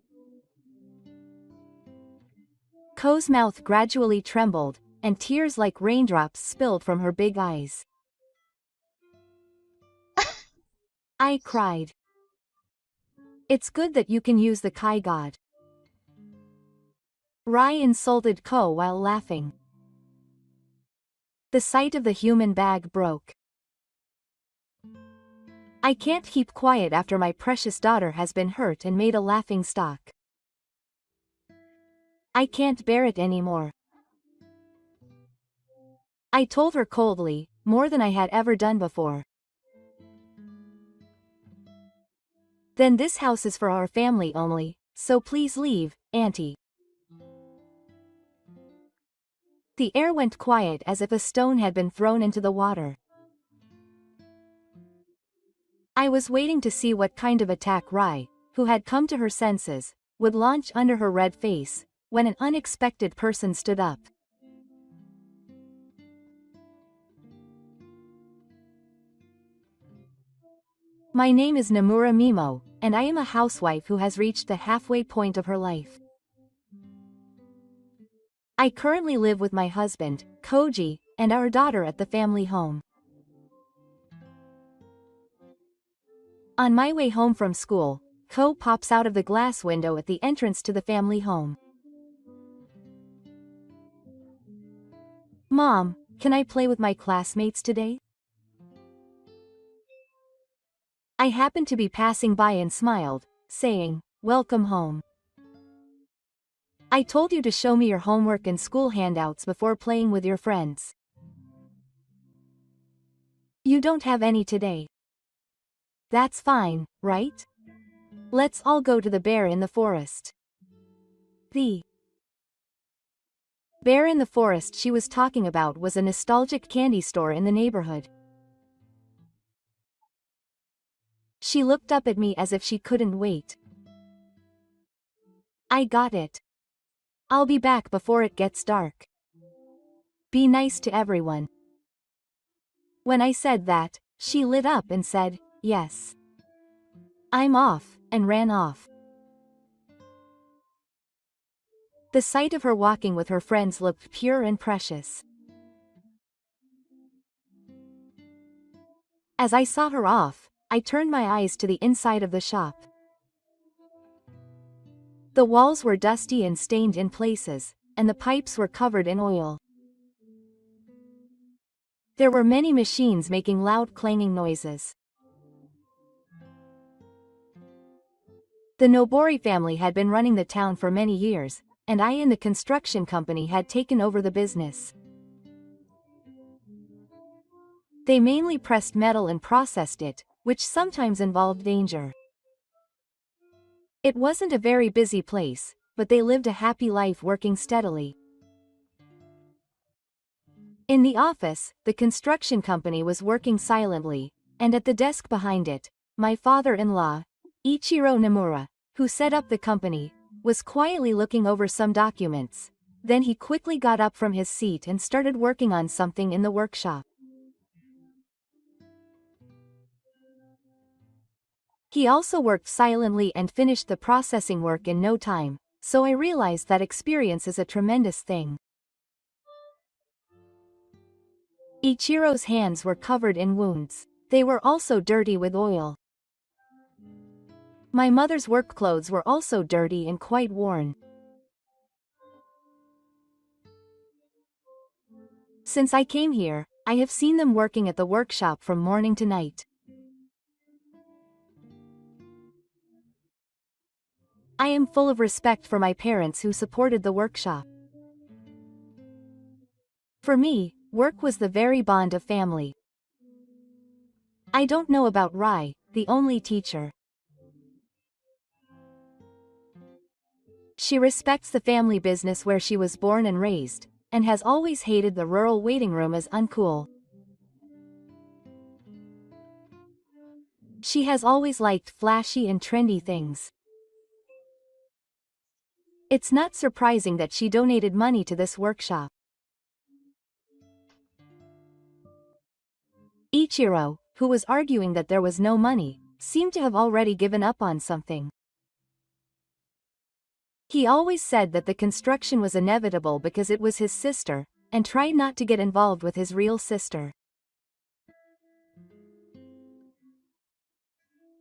Ko's mouth gradually trembled, and tears like raindrops spilled from her big eyes. I cried. It's good that you can use the Kai god. Rai insulted Ko while laughing. The sight of the human bag broke. I can't keep quiet after my precious daughter has been hurt and made a laughing stock. I can't bear it anymore. I told her coldly, more than I had ever done before. Then this house is for our family only, so please leave, Auntie. The air went quiet as if a stone had been thrown into the water. I was waiting to see what kind of attack Rai, who had come to her senses, would launch under her red face, when an unexpected person stood up. My name is Nomura Mimo, and I am a housewife who has reached the halfway point of her life. I currently live with my husband, Koji, and our daughter at the family home. On my way home from school, Ko pops out of the glass window at the entrance to the family home. "Mom, can I play with my classmates today?" I happened to be passing by and smiled, saying, "Welcome home. I told you to show me your homework and school handouts before playing with your friends. You don't have any today. That's fine, right? Let's all go to the bear in the forest." The bear in the forest she was talking about was a nostalgic candy store in the neighborhood. She looked up at me as if she couldn't wait. "I got it. I'll be back before it gets dark. Be nice to everyone." When I said that, she lit up and said, "Yes. I'm off," and ran off. The sight of her walking with her friends looked pure and precious. As I saw her off, I turned my eyes to the inside of the shop. The walls were dusty and stained in places, and the pipes were covered in oil. There were many machines making loud clanging noises. The Nobori family had been running the town for many years, and I and the construction company had taken over the business. They mainly pressed metal and processed it, which sometimes involved danger. It wasn't a very busy place, but they lived a happy life working steadily. In the office, the construction company was working silently, and at the desk behind it, my father-in-law, Ichiro Nomura, who set up the company, was quietly looking over some documents. Then he quickly got up from his seat and started working on something in the workshop. He also worked silently and finished the processing work in no time, so I realized that experience is a tremendous thing. Ichiro's hands were covered in wounds. They were also dirty with oil. My mother's work clothes were also dirty and quite worn. Since I came here, I have seen them working at the workshop from morning to night. I am full of respect for my parents who supported the workshop. For me, work was the very bond of family. I don't know about Rai, the only teacher. She respects the family business where she was born and raised, and has always hated the rural waiting room as uncool. She has always liked flashy and trendy things. It's not surprising that she donated money to this workshop. Ichiro, who was arguing that there was no money, seemed to have already given up on something. He always said that the construction was inevitable because it was his sister, and tried not to get involved with his real sister.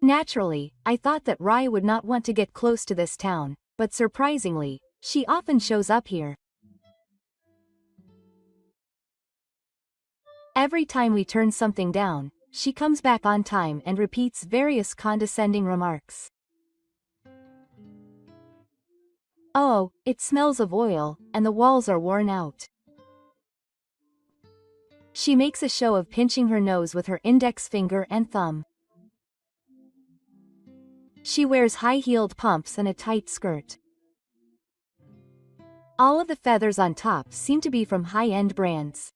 Naturally, I thought that Rai would not want to get close to this town, but surprisingly, she often shows up here. Every time we turn something down, she comes back on time and repeats various condescending remarks. Oh, it smells of oil, and the walls are worn out. She makes a show of pinching her nose with her index finger and thumb. She wears high-heeled pumps and a tight skirt. All of the feathers on top seem to be from high-end brands.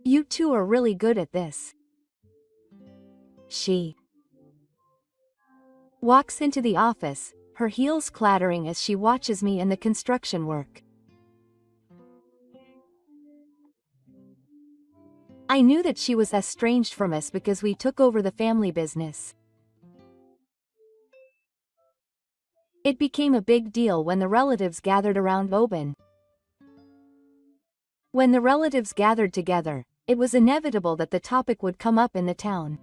You two are really good at this. She walks into the office, her heels clattering as she watches me and the construction work. I knew that she was estranged from us because we took over the family business. It became a big deal when the relatives gathered around Oben. When the relatives gathered together, it was inevitable that the topic would come up in the town.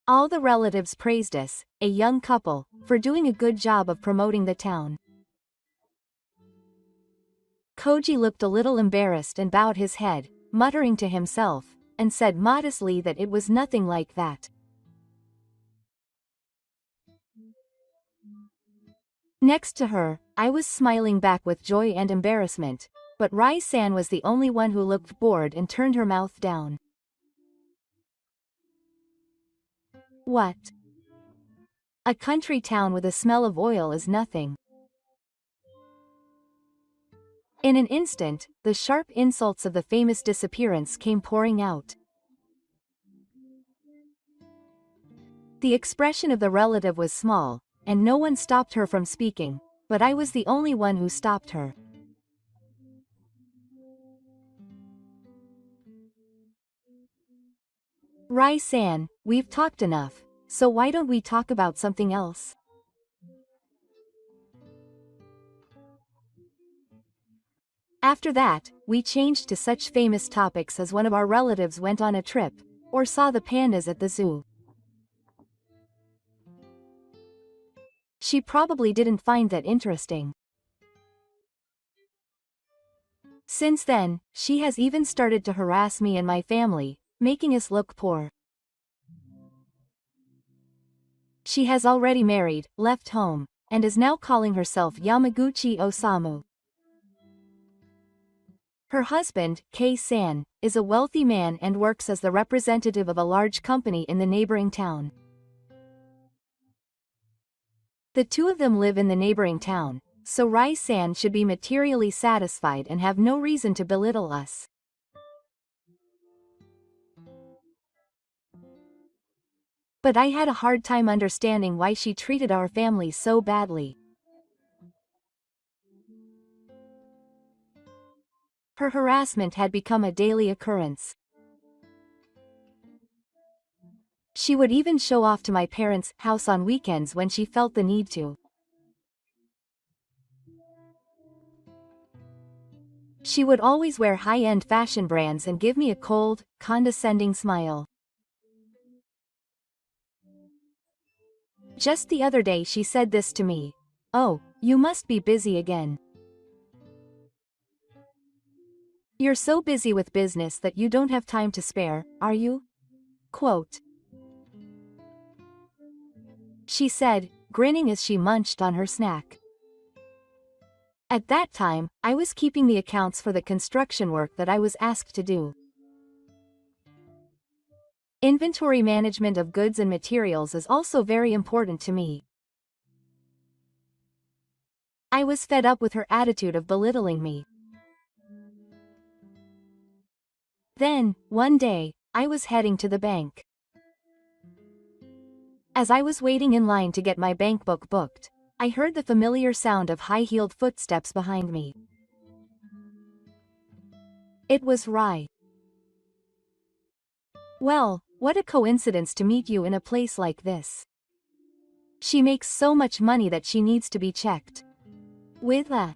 All the relatives praised us, a young couple, for doing a good job of promoting the town. Koji looked a little embarrassed and bowed his head, muttering to himself, and said modestly that it was nothing like that. Next to her, I was smiling back with joy and embarrassment, but Rai-san was the only one who looked bored and turned her mouth down. What? A country town with a smell of oil is nothing. In an instant, the sharp insults of the famous disappearance came pouring out. The expression of the relative was small, and no one stopped her from speaking, but I was the only one who stopped her. Rai-san, we've talked enough, so why don't we talk about something else? After that, we changed to such famous topics as one of our relatives went on a trip, or saw the pandas at the zoo. She probably didn't find that interesting. Since then, she has even started to harass me and my family, making us look poor. She has already married, left home, and is now calling herself Yamaguchi Osamu. Her husband, Kei-san, is a wealthy man and works as the representative of a large company in the neighboring town. The two of them live in the neighboring town, so Rai-san should be materially satisfied and have no reason to belittle us. But I had a hard time understanding why she treated our family so badly. Her harassment had become a daily occurrence. She would even show off to my parents' house on weekends when she felt the need to. She would always wear high-end fashion brands and give me a cold, condescending smile. Just the other day she said this to me. "Oh, you must be busy again. You're so busy with business that you don't have time to spare, are you?" Quote. She said, grinning as she munched on her snack. At that time, I was keeping the accounts for the construction work that I was asked to do. Inventory management of goods and materials is also very important to me. I was fed up with her attitude of belittling me. Then, one day, I was heading to the bank. As I was waiting in line to get my bank book booked, I heard the familiar sound of high-heeled footsteps behind me. It was Rai. Well, what a coincidence to meet you in a place like this. She makes so much money that she needs to be checked. With a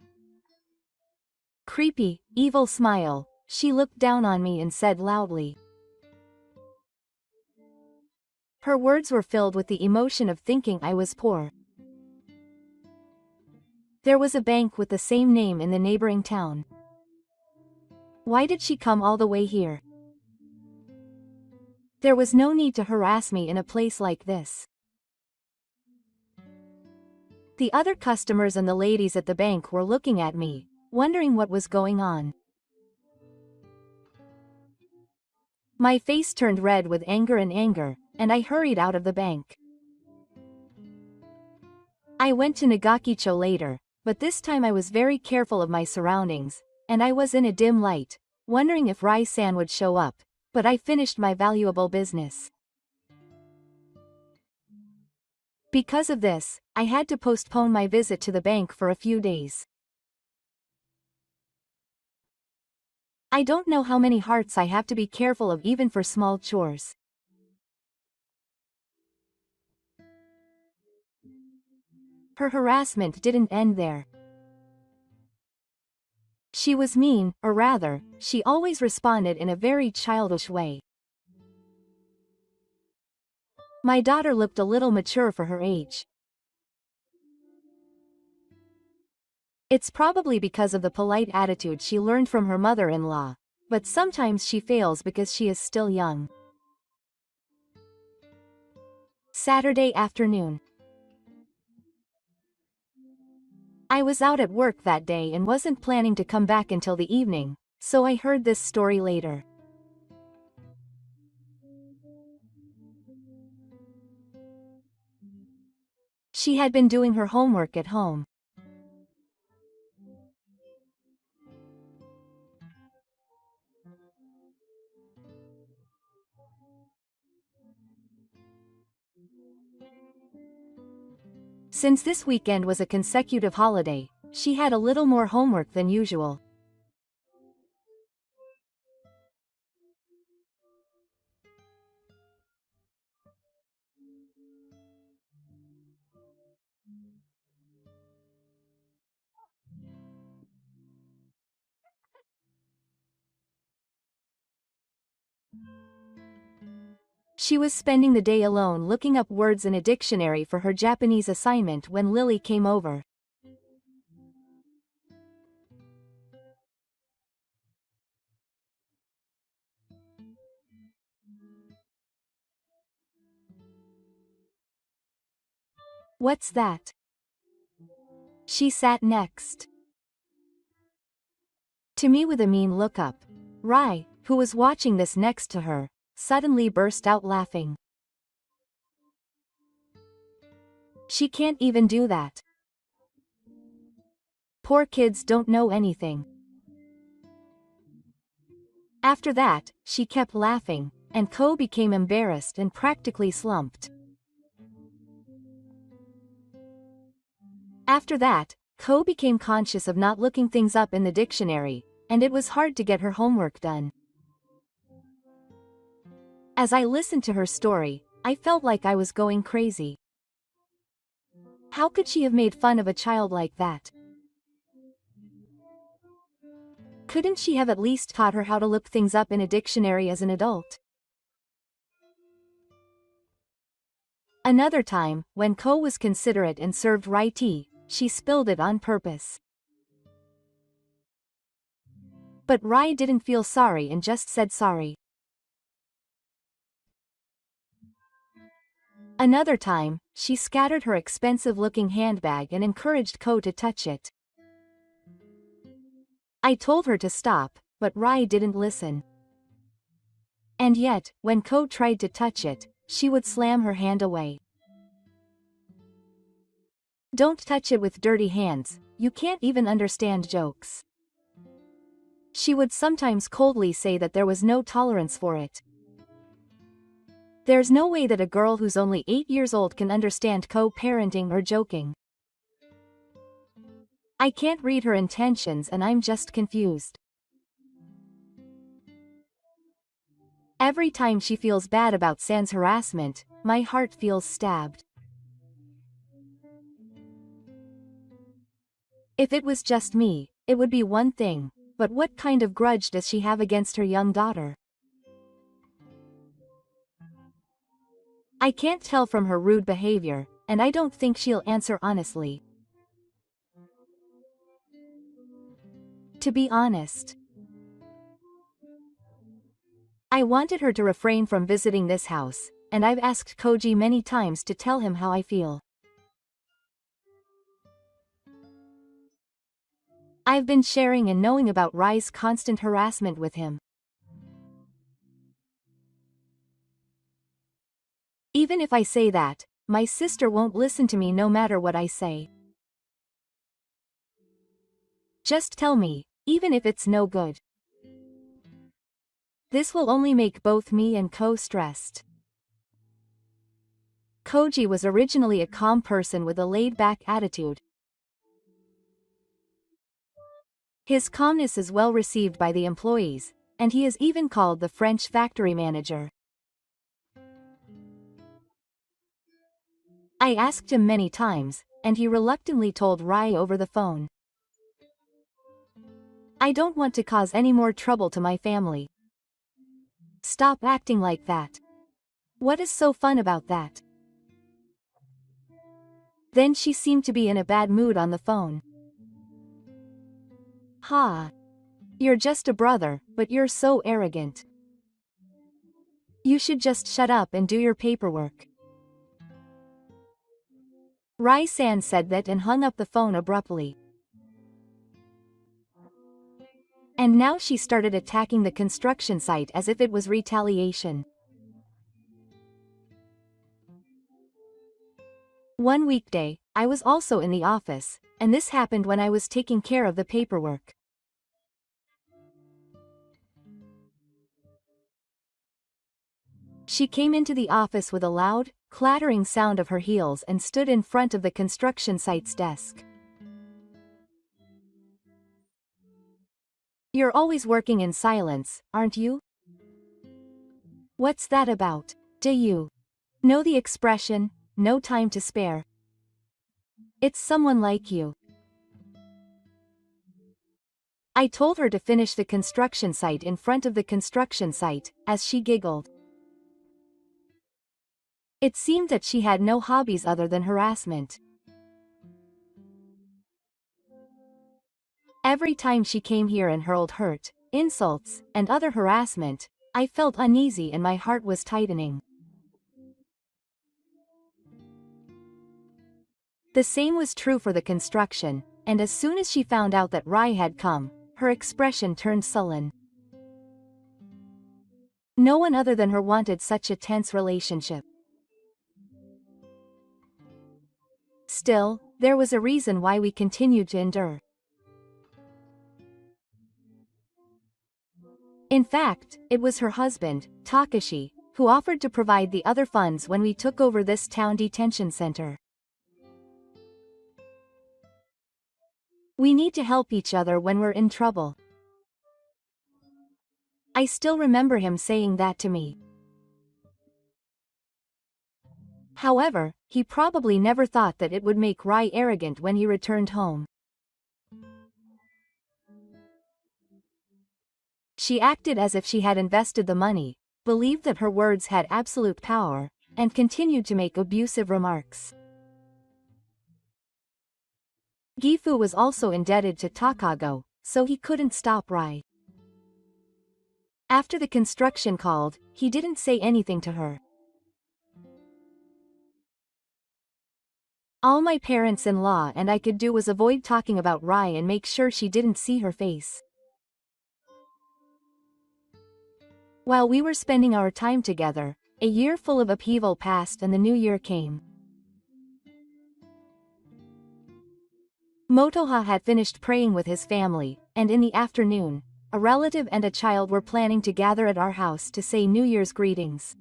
creepy, evil smile, she looked down on me and said loudly. Her words were filled with the emotion of thinking I was poor. There was a bank with the same name in the neighboring town. Why did she come all the way here? There was no need to harass me in a place like this. The other customers and the ladies at the bank were looking at me, wondering what was going on. My face turned red with anger, and I hurried out of the bank. I went to Nagakicho later, but this time I was very careful of my surroundings, and I was in a dim light, wondering if Rai-san would show up, but I finished my valuable business. Because of this, I had to postpone my visit to the bank for a few days. I don't know how many hearts I have to be careful of even for small chores. Her harassment didn't end there. She was mean, or rather, she always responded in a very childish way. My daughter looked a little mature for her age. It's probably because of the polite attitude she learned from her mother-in-law, but sometimes she fails because she is still young. Saturday afternoon. I was out at work that day and wasn't planning to come back until the evening, so I heard this story later. She had been doing her homework at home. Since this weekend was a consecutive holiday, she had a little more homework than usual. She was spending the day alone looking up words in a dictionary for her Japanese assignment when Lily came over. What's that? She sat next to me with a mean look up. Rai, who was watching this next to her, suddenly burst out laughing. She can't even do that. Poor kids don't know anything. After that, she kept laughing, and Ko became embarrassed and practically slumped. After that, Ko became conscious of not looking things up in the dictionary, and it was hard to get her homework done. As I listened to her story, I felt like I was going crazy. How could she have made fun of a child like that? Couldn't she have at least taught her how to look things up in a dictionary as an adult? Another time, when Ko was considerate and served Rai tea, she spilled it on purpose. But Rai didn't feel sorry and just said sorry. Another time, she scattered her expensive-looking handbag and encouraged Ko to touch it. I told her to stop, but Rai didn't listen. And yet, when Ko tried to touch it, she would slam her hand away. Don't touch it with dirty hands, you can't even understand jokes. She would sometimes coldly say that there was no tolerance for it. There's no way that a girl who's only 8 years old can understand co-parenting or joking. I can't read her intentions and I'm just confused. Every time she feels bad about San's harassment, my heart feels stabbed. If it was just me, it would be one thing, but what kind of grudge does she have against her young daughter? I can't tell from her rude behavior, and I don't think she'll answer honestly. To be honest, I wanted her to refrain from visiting this house, and I've asked Koji many times to tell him how I feel. I've been sharing and knowing about Rai's constant harassment with him. Even if I say that, my sister won't listen to me no matter what I say. Just tell me, even if it's no good. This will only make both me and Ko stressed. Koji was originally a calm person with a laid-back attitude. His calmness is well received by the employees, and he is even called the French factory manager. I asked him many times, and he reluctantly told Rai over the phone. I don't want to cause any more trouble to my family. Stop acting like that. What is so fun about that? Then she seemed to be in a bad mood on the phone. Ha! You're just a brother, but you're so arrogant. You should just shut up and do your paperwork. Rai-san said that and hung up the phone abruptly. And now she started attacking the construction site as if it was retaliation. One weekday, I was also in the office, and this happened when I was taking care of the paperwork. She came into the office with a loud, clattering sound of her heels and stood in front of the construction site's desk. You're always working in silence, aren't you? What's that about? Do you know the expression, no time to spare? It's someone like you. I told her to finish the construction site in front of the construction site, as she giggled. It seemed that she had no hobbies other than harassment. Every time she came here and hurled hurt, insults, and other harassment, I felt uneasy and my heart was tightening. The same was true for the construction, and as soon as she found out that Rai had come, her expression turned sullen. No one other than her wanted such a tense relationship. Still, there was a reason why we continued to endure. In fact, it was her husband, Takashi, who offered to provide the other funds when we took over this town detention center. We need to help each other when we're in trouble. I still remember him saying that to me. However, he probably never thought that it would make Rai arrogant when he returned home. She acted as if she had invested the money, believed that her words had absolute power, and continued to make abusive remarks. Gifu was also indebted to Takago, so he couldn't stop Rai. After the construction called, he didn't say anything to her. All my parents-in-law and I could do was avoid talking about Rai and make sure she didn't see her face. While we were spending our time together, a year full of upheaval passed and the new year came. Motoha had finished praying with his family, and in the afternoon, a relative and a child were planning to gather at our house to say New Year's greetings.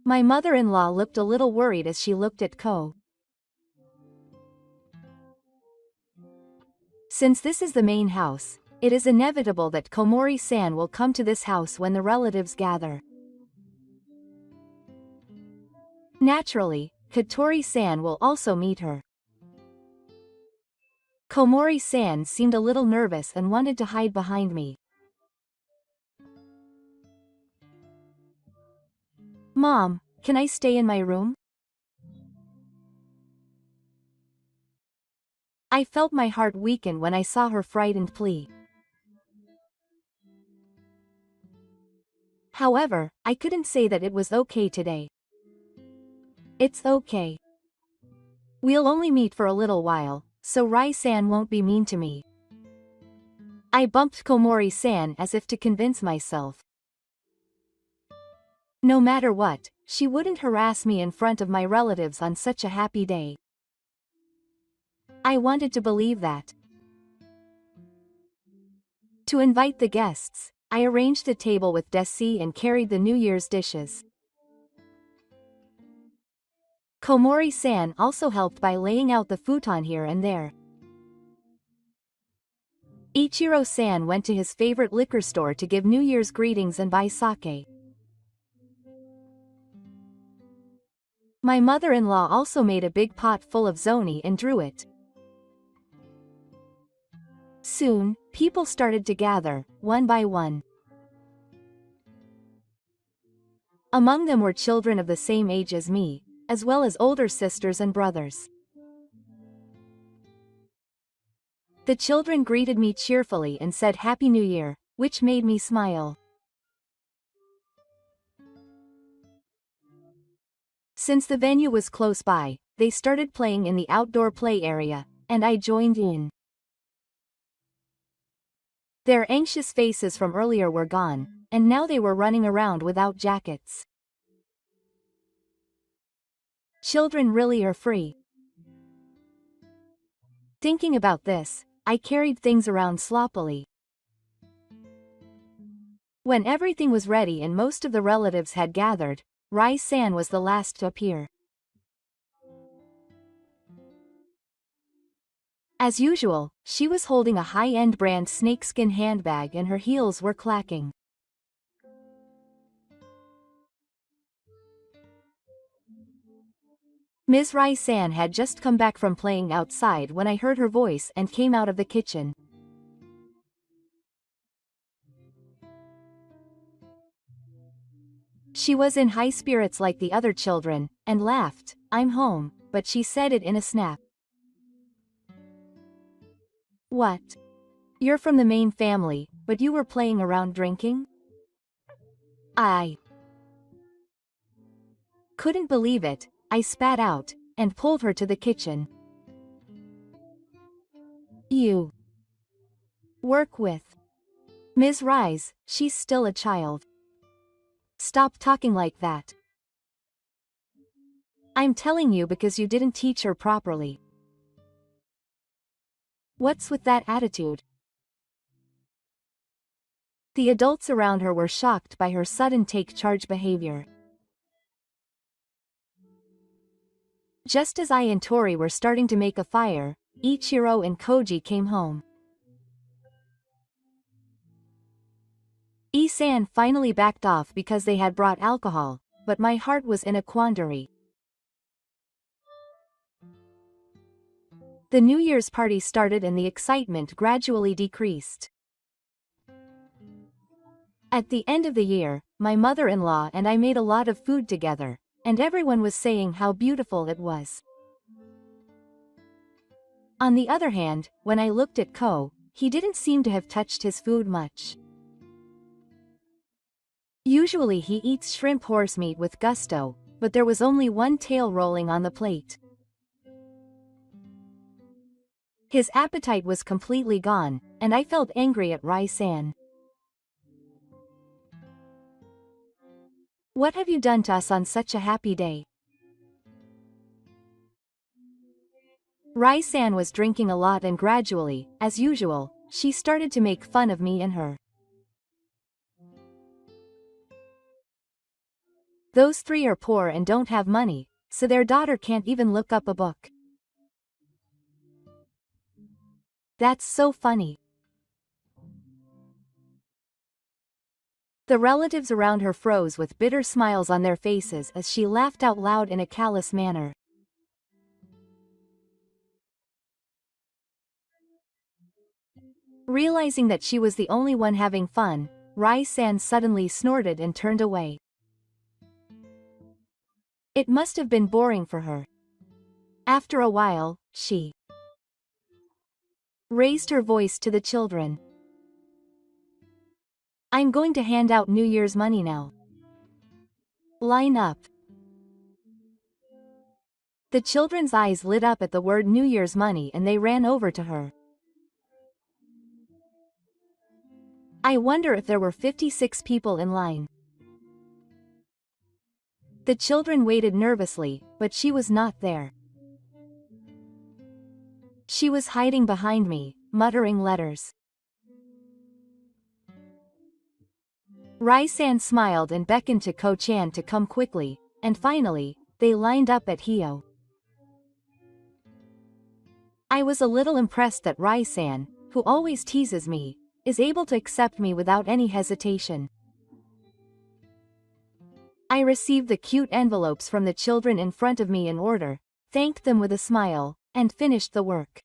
My mother-in-law looked a little worried as she looked at Ko. Since this is the main house, it is inevitable that Komori-san will come to this house when the relatives gather. Naturally, Katori-san will also meet her. Komori-san seemed a little nervous and wanted to hide behind me. Mom, can I stay in my room? I felt my heart weaken when I saw her frightened plea. However, I couldn't say that it was okay today. It's okay. We'll only meet for a little while, so Rai-san won't be mean to me. I bumped Komori-san as if to convince myself. No matter what, she wouldn't harass me in front of my relatives on such a happy day. I wanted to believe that. To invite the guests, I arranged the table with desi and carried the New Year's dishes. Komori-san also helped by laying out the futon here and there. Ichiro-san went to his favorite liquor store to give New Year's greetings and buy sake. My mother-in-law also made a big pot full of zoni and drew it. Soon, people started to gather, one by one. Among them were children of the same age as me, as well as older sisters and brothers. The children greeted me cheerfully and said Happy New Year, which made me smile. Since the venue was close by, they started playing in the outdoor play area, and I joined in. Their anxious faces from earlier were gone, and now they were running around without jackets. Children really are free. Thinking about this, I carried things around sloppily. When everything was ready and most of the relatives had gathered, Rai-san was the last to appear. As usual, she was holding a high-end brand snakeskin handbag and her heels were clacking. Ms. Rai-san had just come back from playing outside when I heard her voice and came out of the kitchen. She was in high spirits like the other children, and laughed, "I'm home," but she said it in a snap. What? You're from the main family, but you were playing around drinking? I couldn't believe it. I spat out, and pulled her to the kitchen. You work with Ms. Rise, she's still a child. Stop talking like that. I'm telling you because you didn't teach her properly. What's with that attitude? The adults around her were shocked by her sudden take-charge behavior. Just as I and Tori were starting to make a fire, Ichiro and Koji came home. E-san finally backed off because they had brought alcohol, but my heart was in a quandary. The New Year's party started and the excitement gradually decreased. At the end of the year, my mother-in-law and I made a lot of food together, and everyone was saying how beautiful it was. On the other hand, when I looked at Ko, he didn't seem to have touched his food much. Usually he eats shrimp horse meat with gusto, but there was only one tail rolling on the plate. His appetite was completely gone, and I felt angry at Rai-san. What have you done to us on such a happy day? Rai-san was drinking a lot and gradually, as usual, she started to make fun of me and her. Those three are poor and don't have money, so their daughter can't even look up a book. That's so funny. The relatives around her froze with bitter smiles on their faces as she laughed out loud in a callous manner. Realizing that she was the only one having fun, Rai-san suddenly snorted and turned away. It must have been boring for her. After a while, she raised her voice to the children. I'm going to hand out New Year's money now. Line up. The children's eyes lit up at the word New Year's money and they ran over to her. I wonder if there were 56 people in line. The children waited nervously, but she was not there. She was hiding behind me, muttering letters. Rai-san smiled and beckoned to Ko-chan to come quickly, and finally, they lined up at Hio. I was a little impressed that Rai-san, who always teases me, is able to accept me without any hesitation. I received the cute envelopes from the children in front of me in order, thanked them with a smile, and finished the work.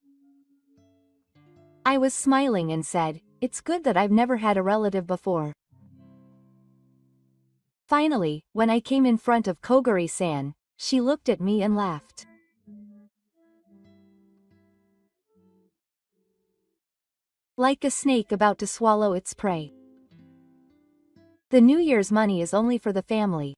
I was smiling and said, "It's good that I've never had a relative before." Finally, when I came in front of Koguri-san, she looked at me and laughed. Like a snake about to swallow its prey. The New Year's money is only for the family,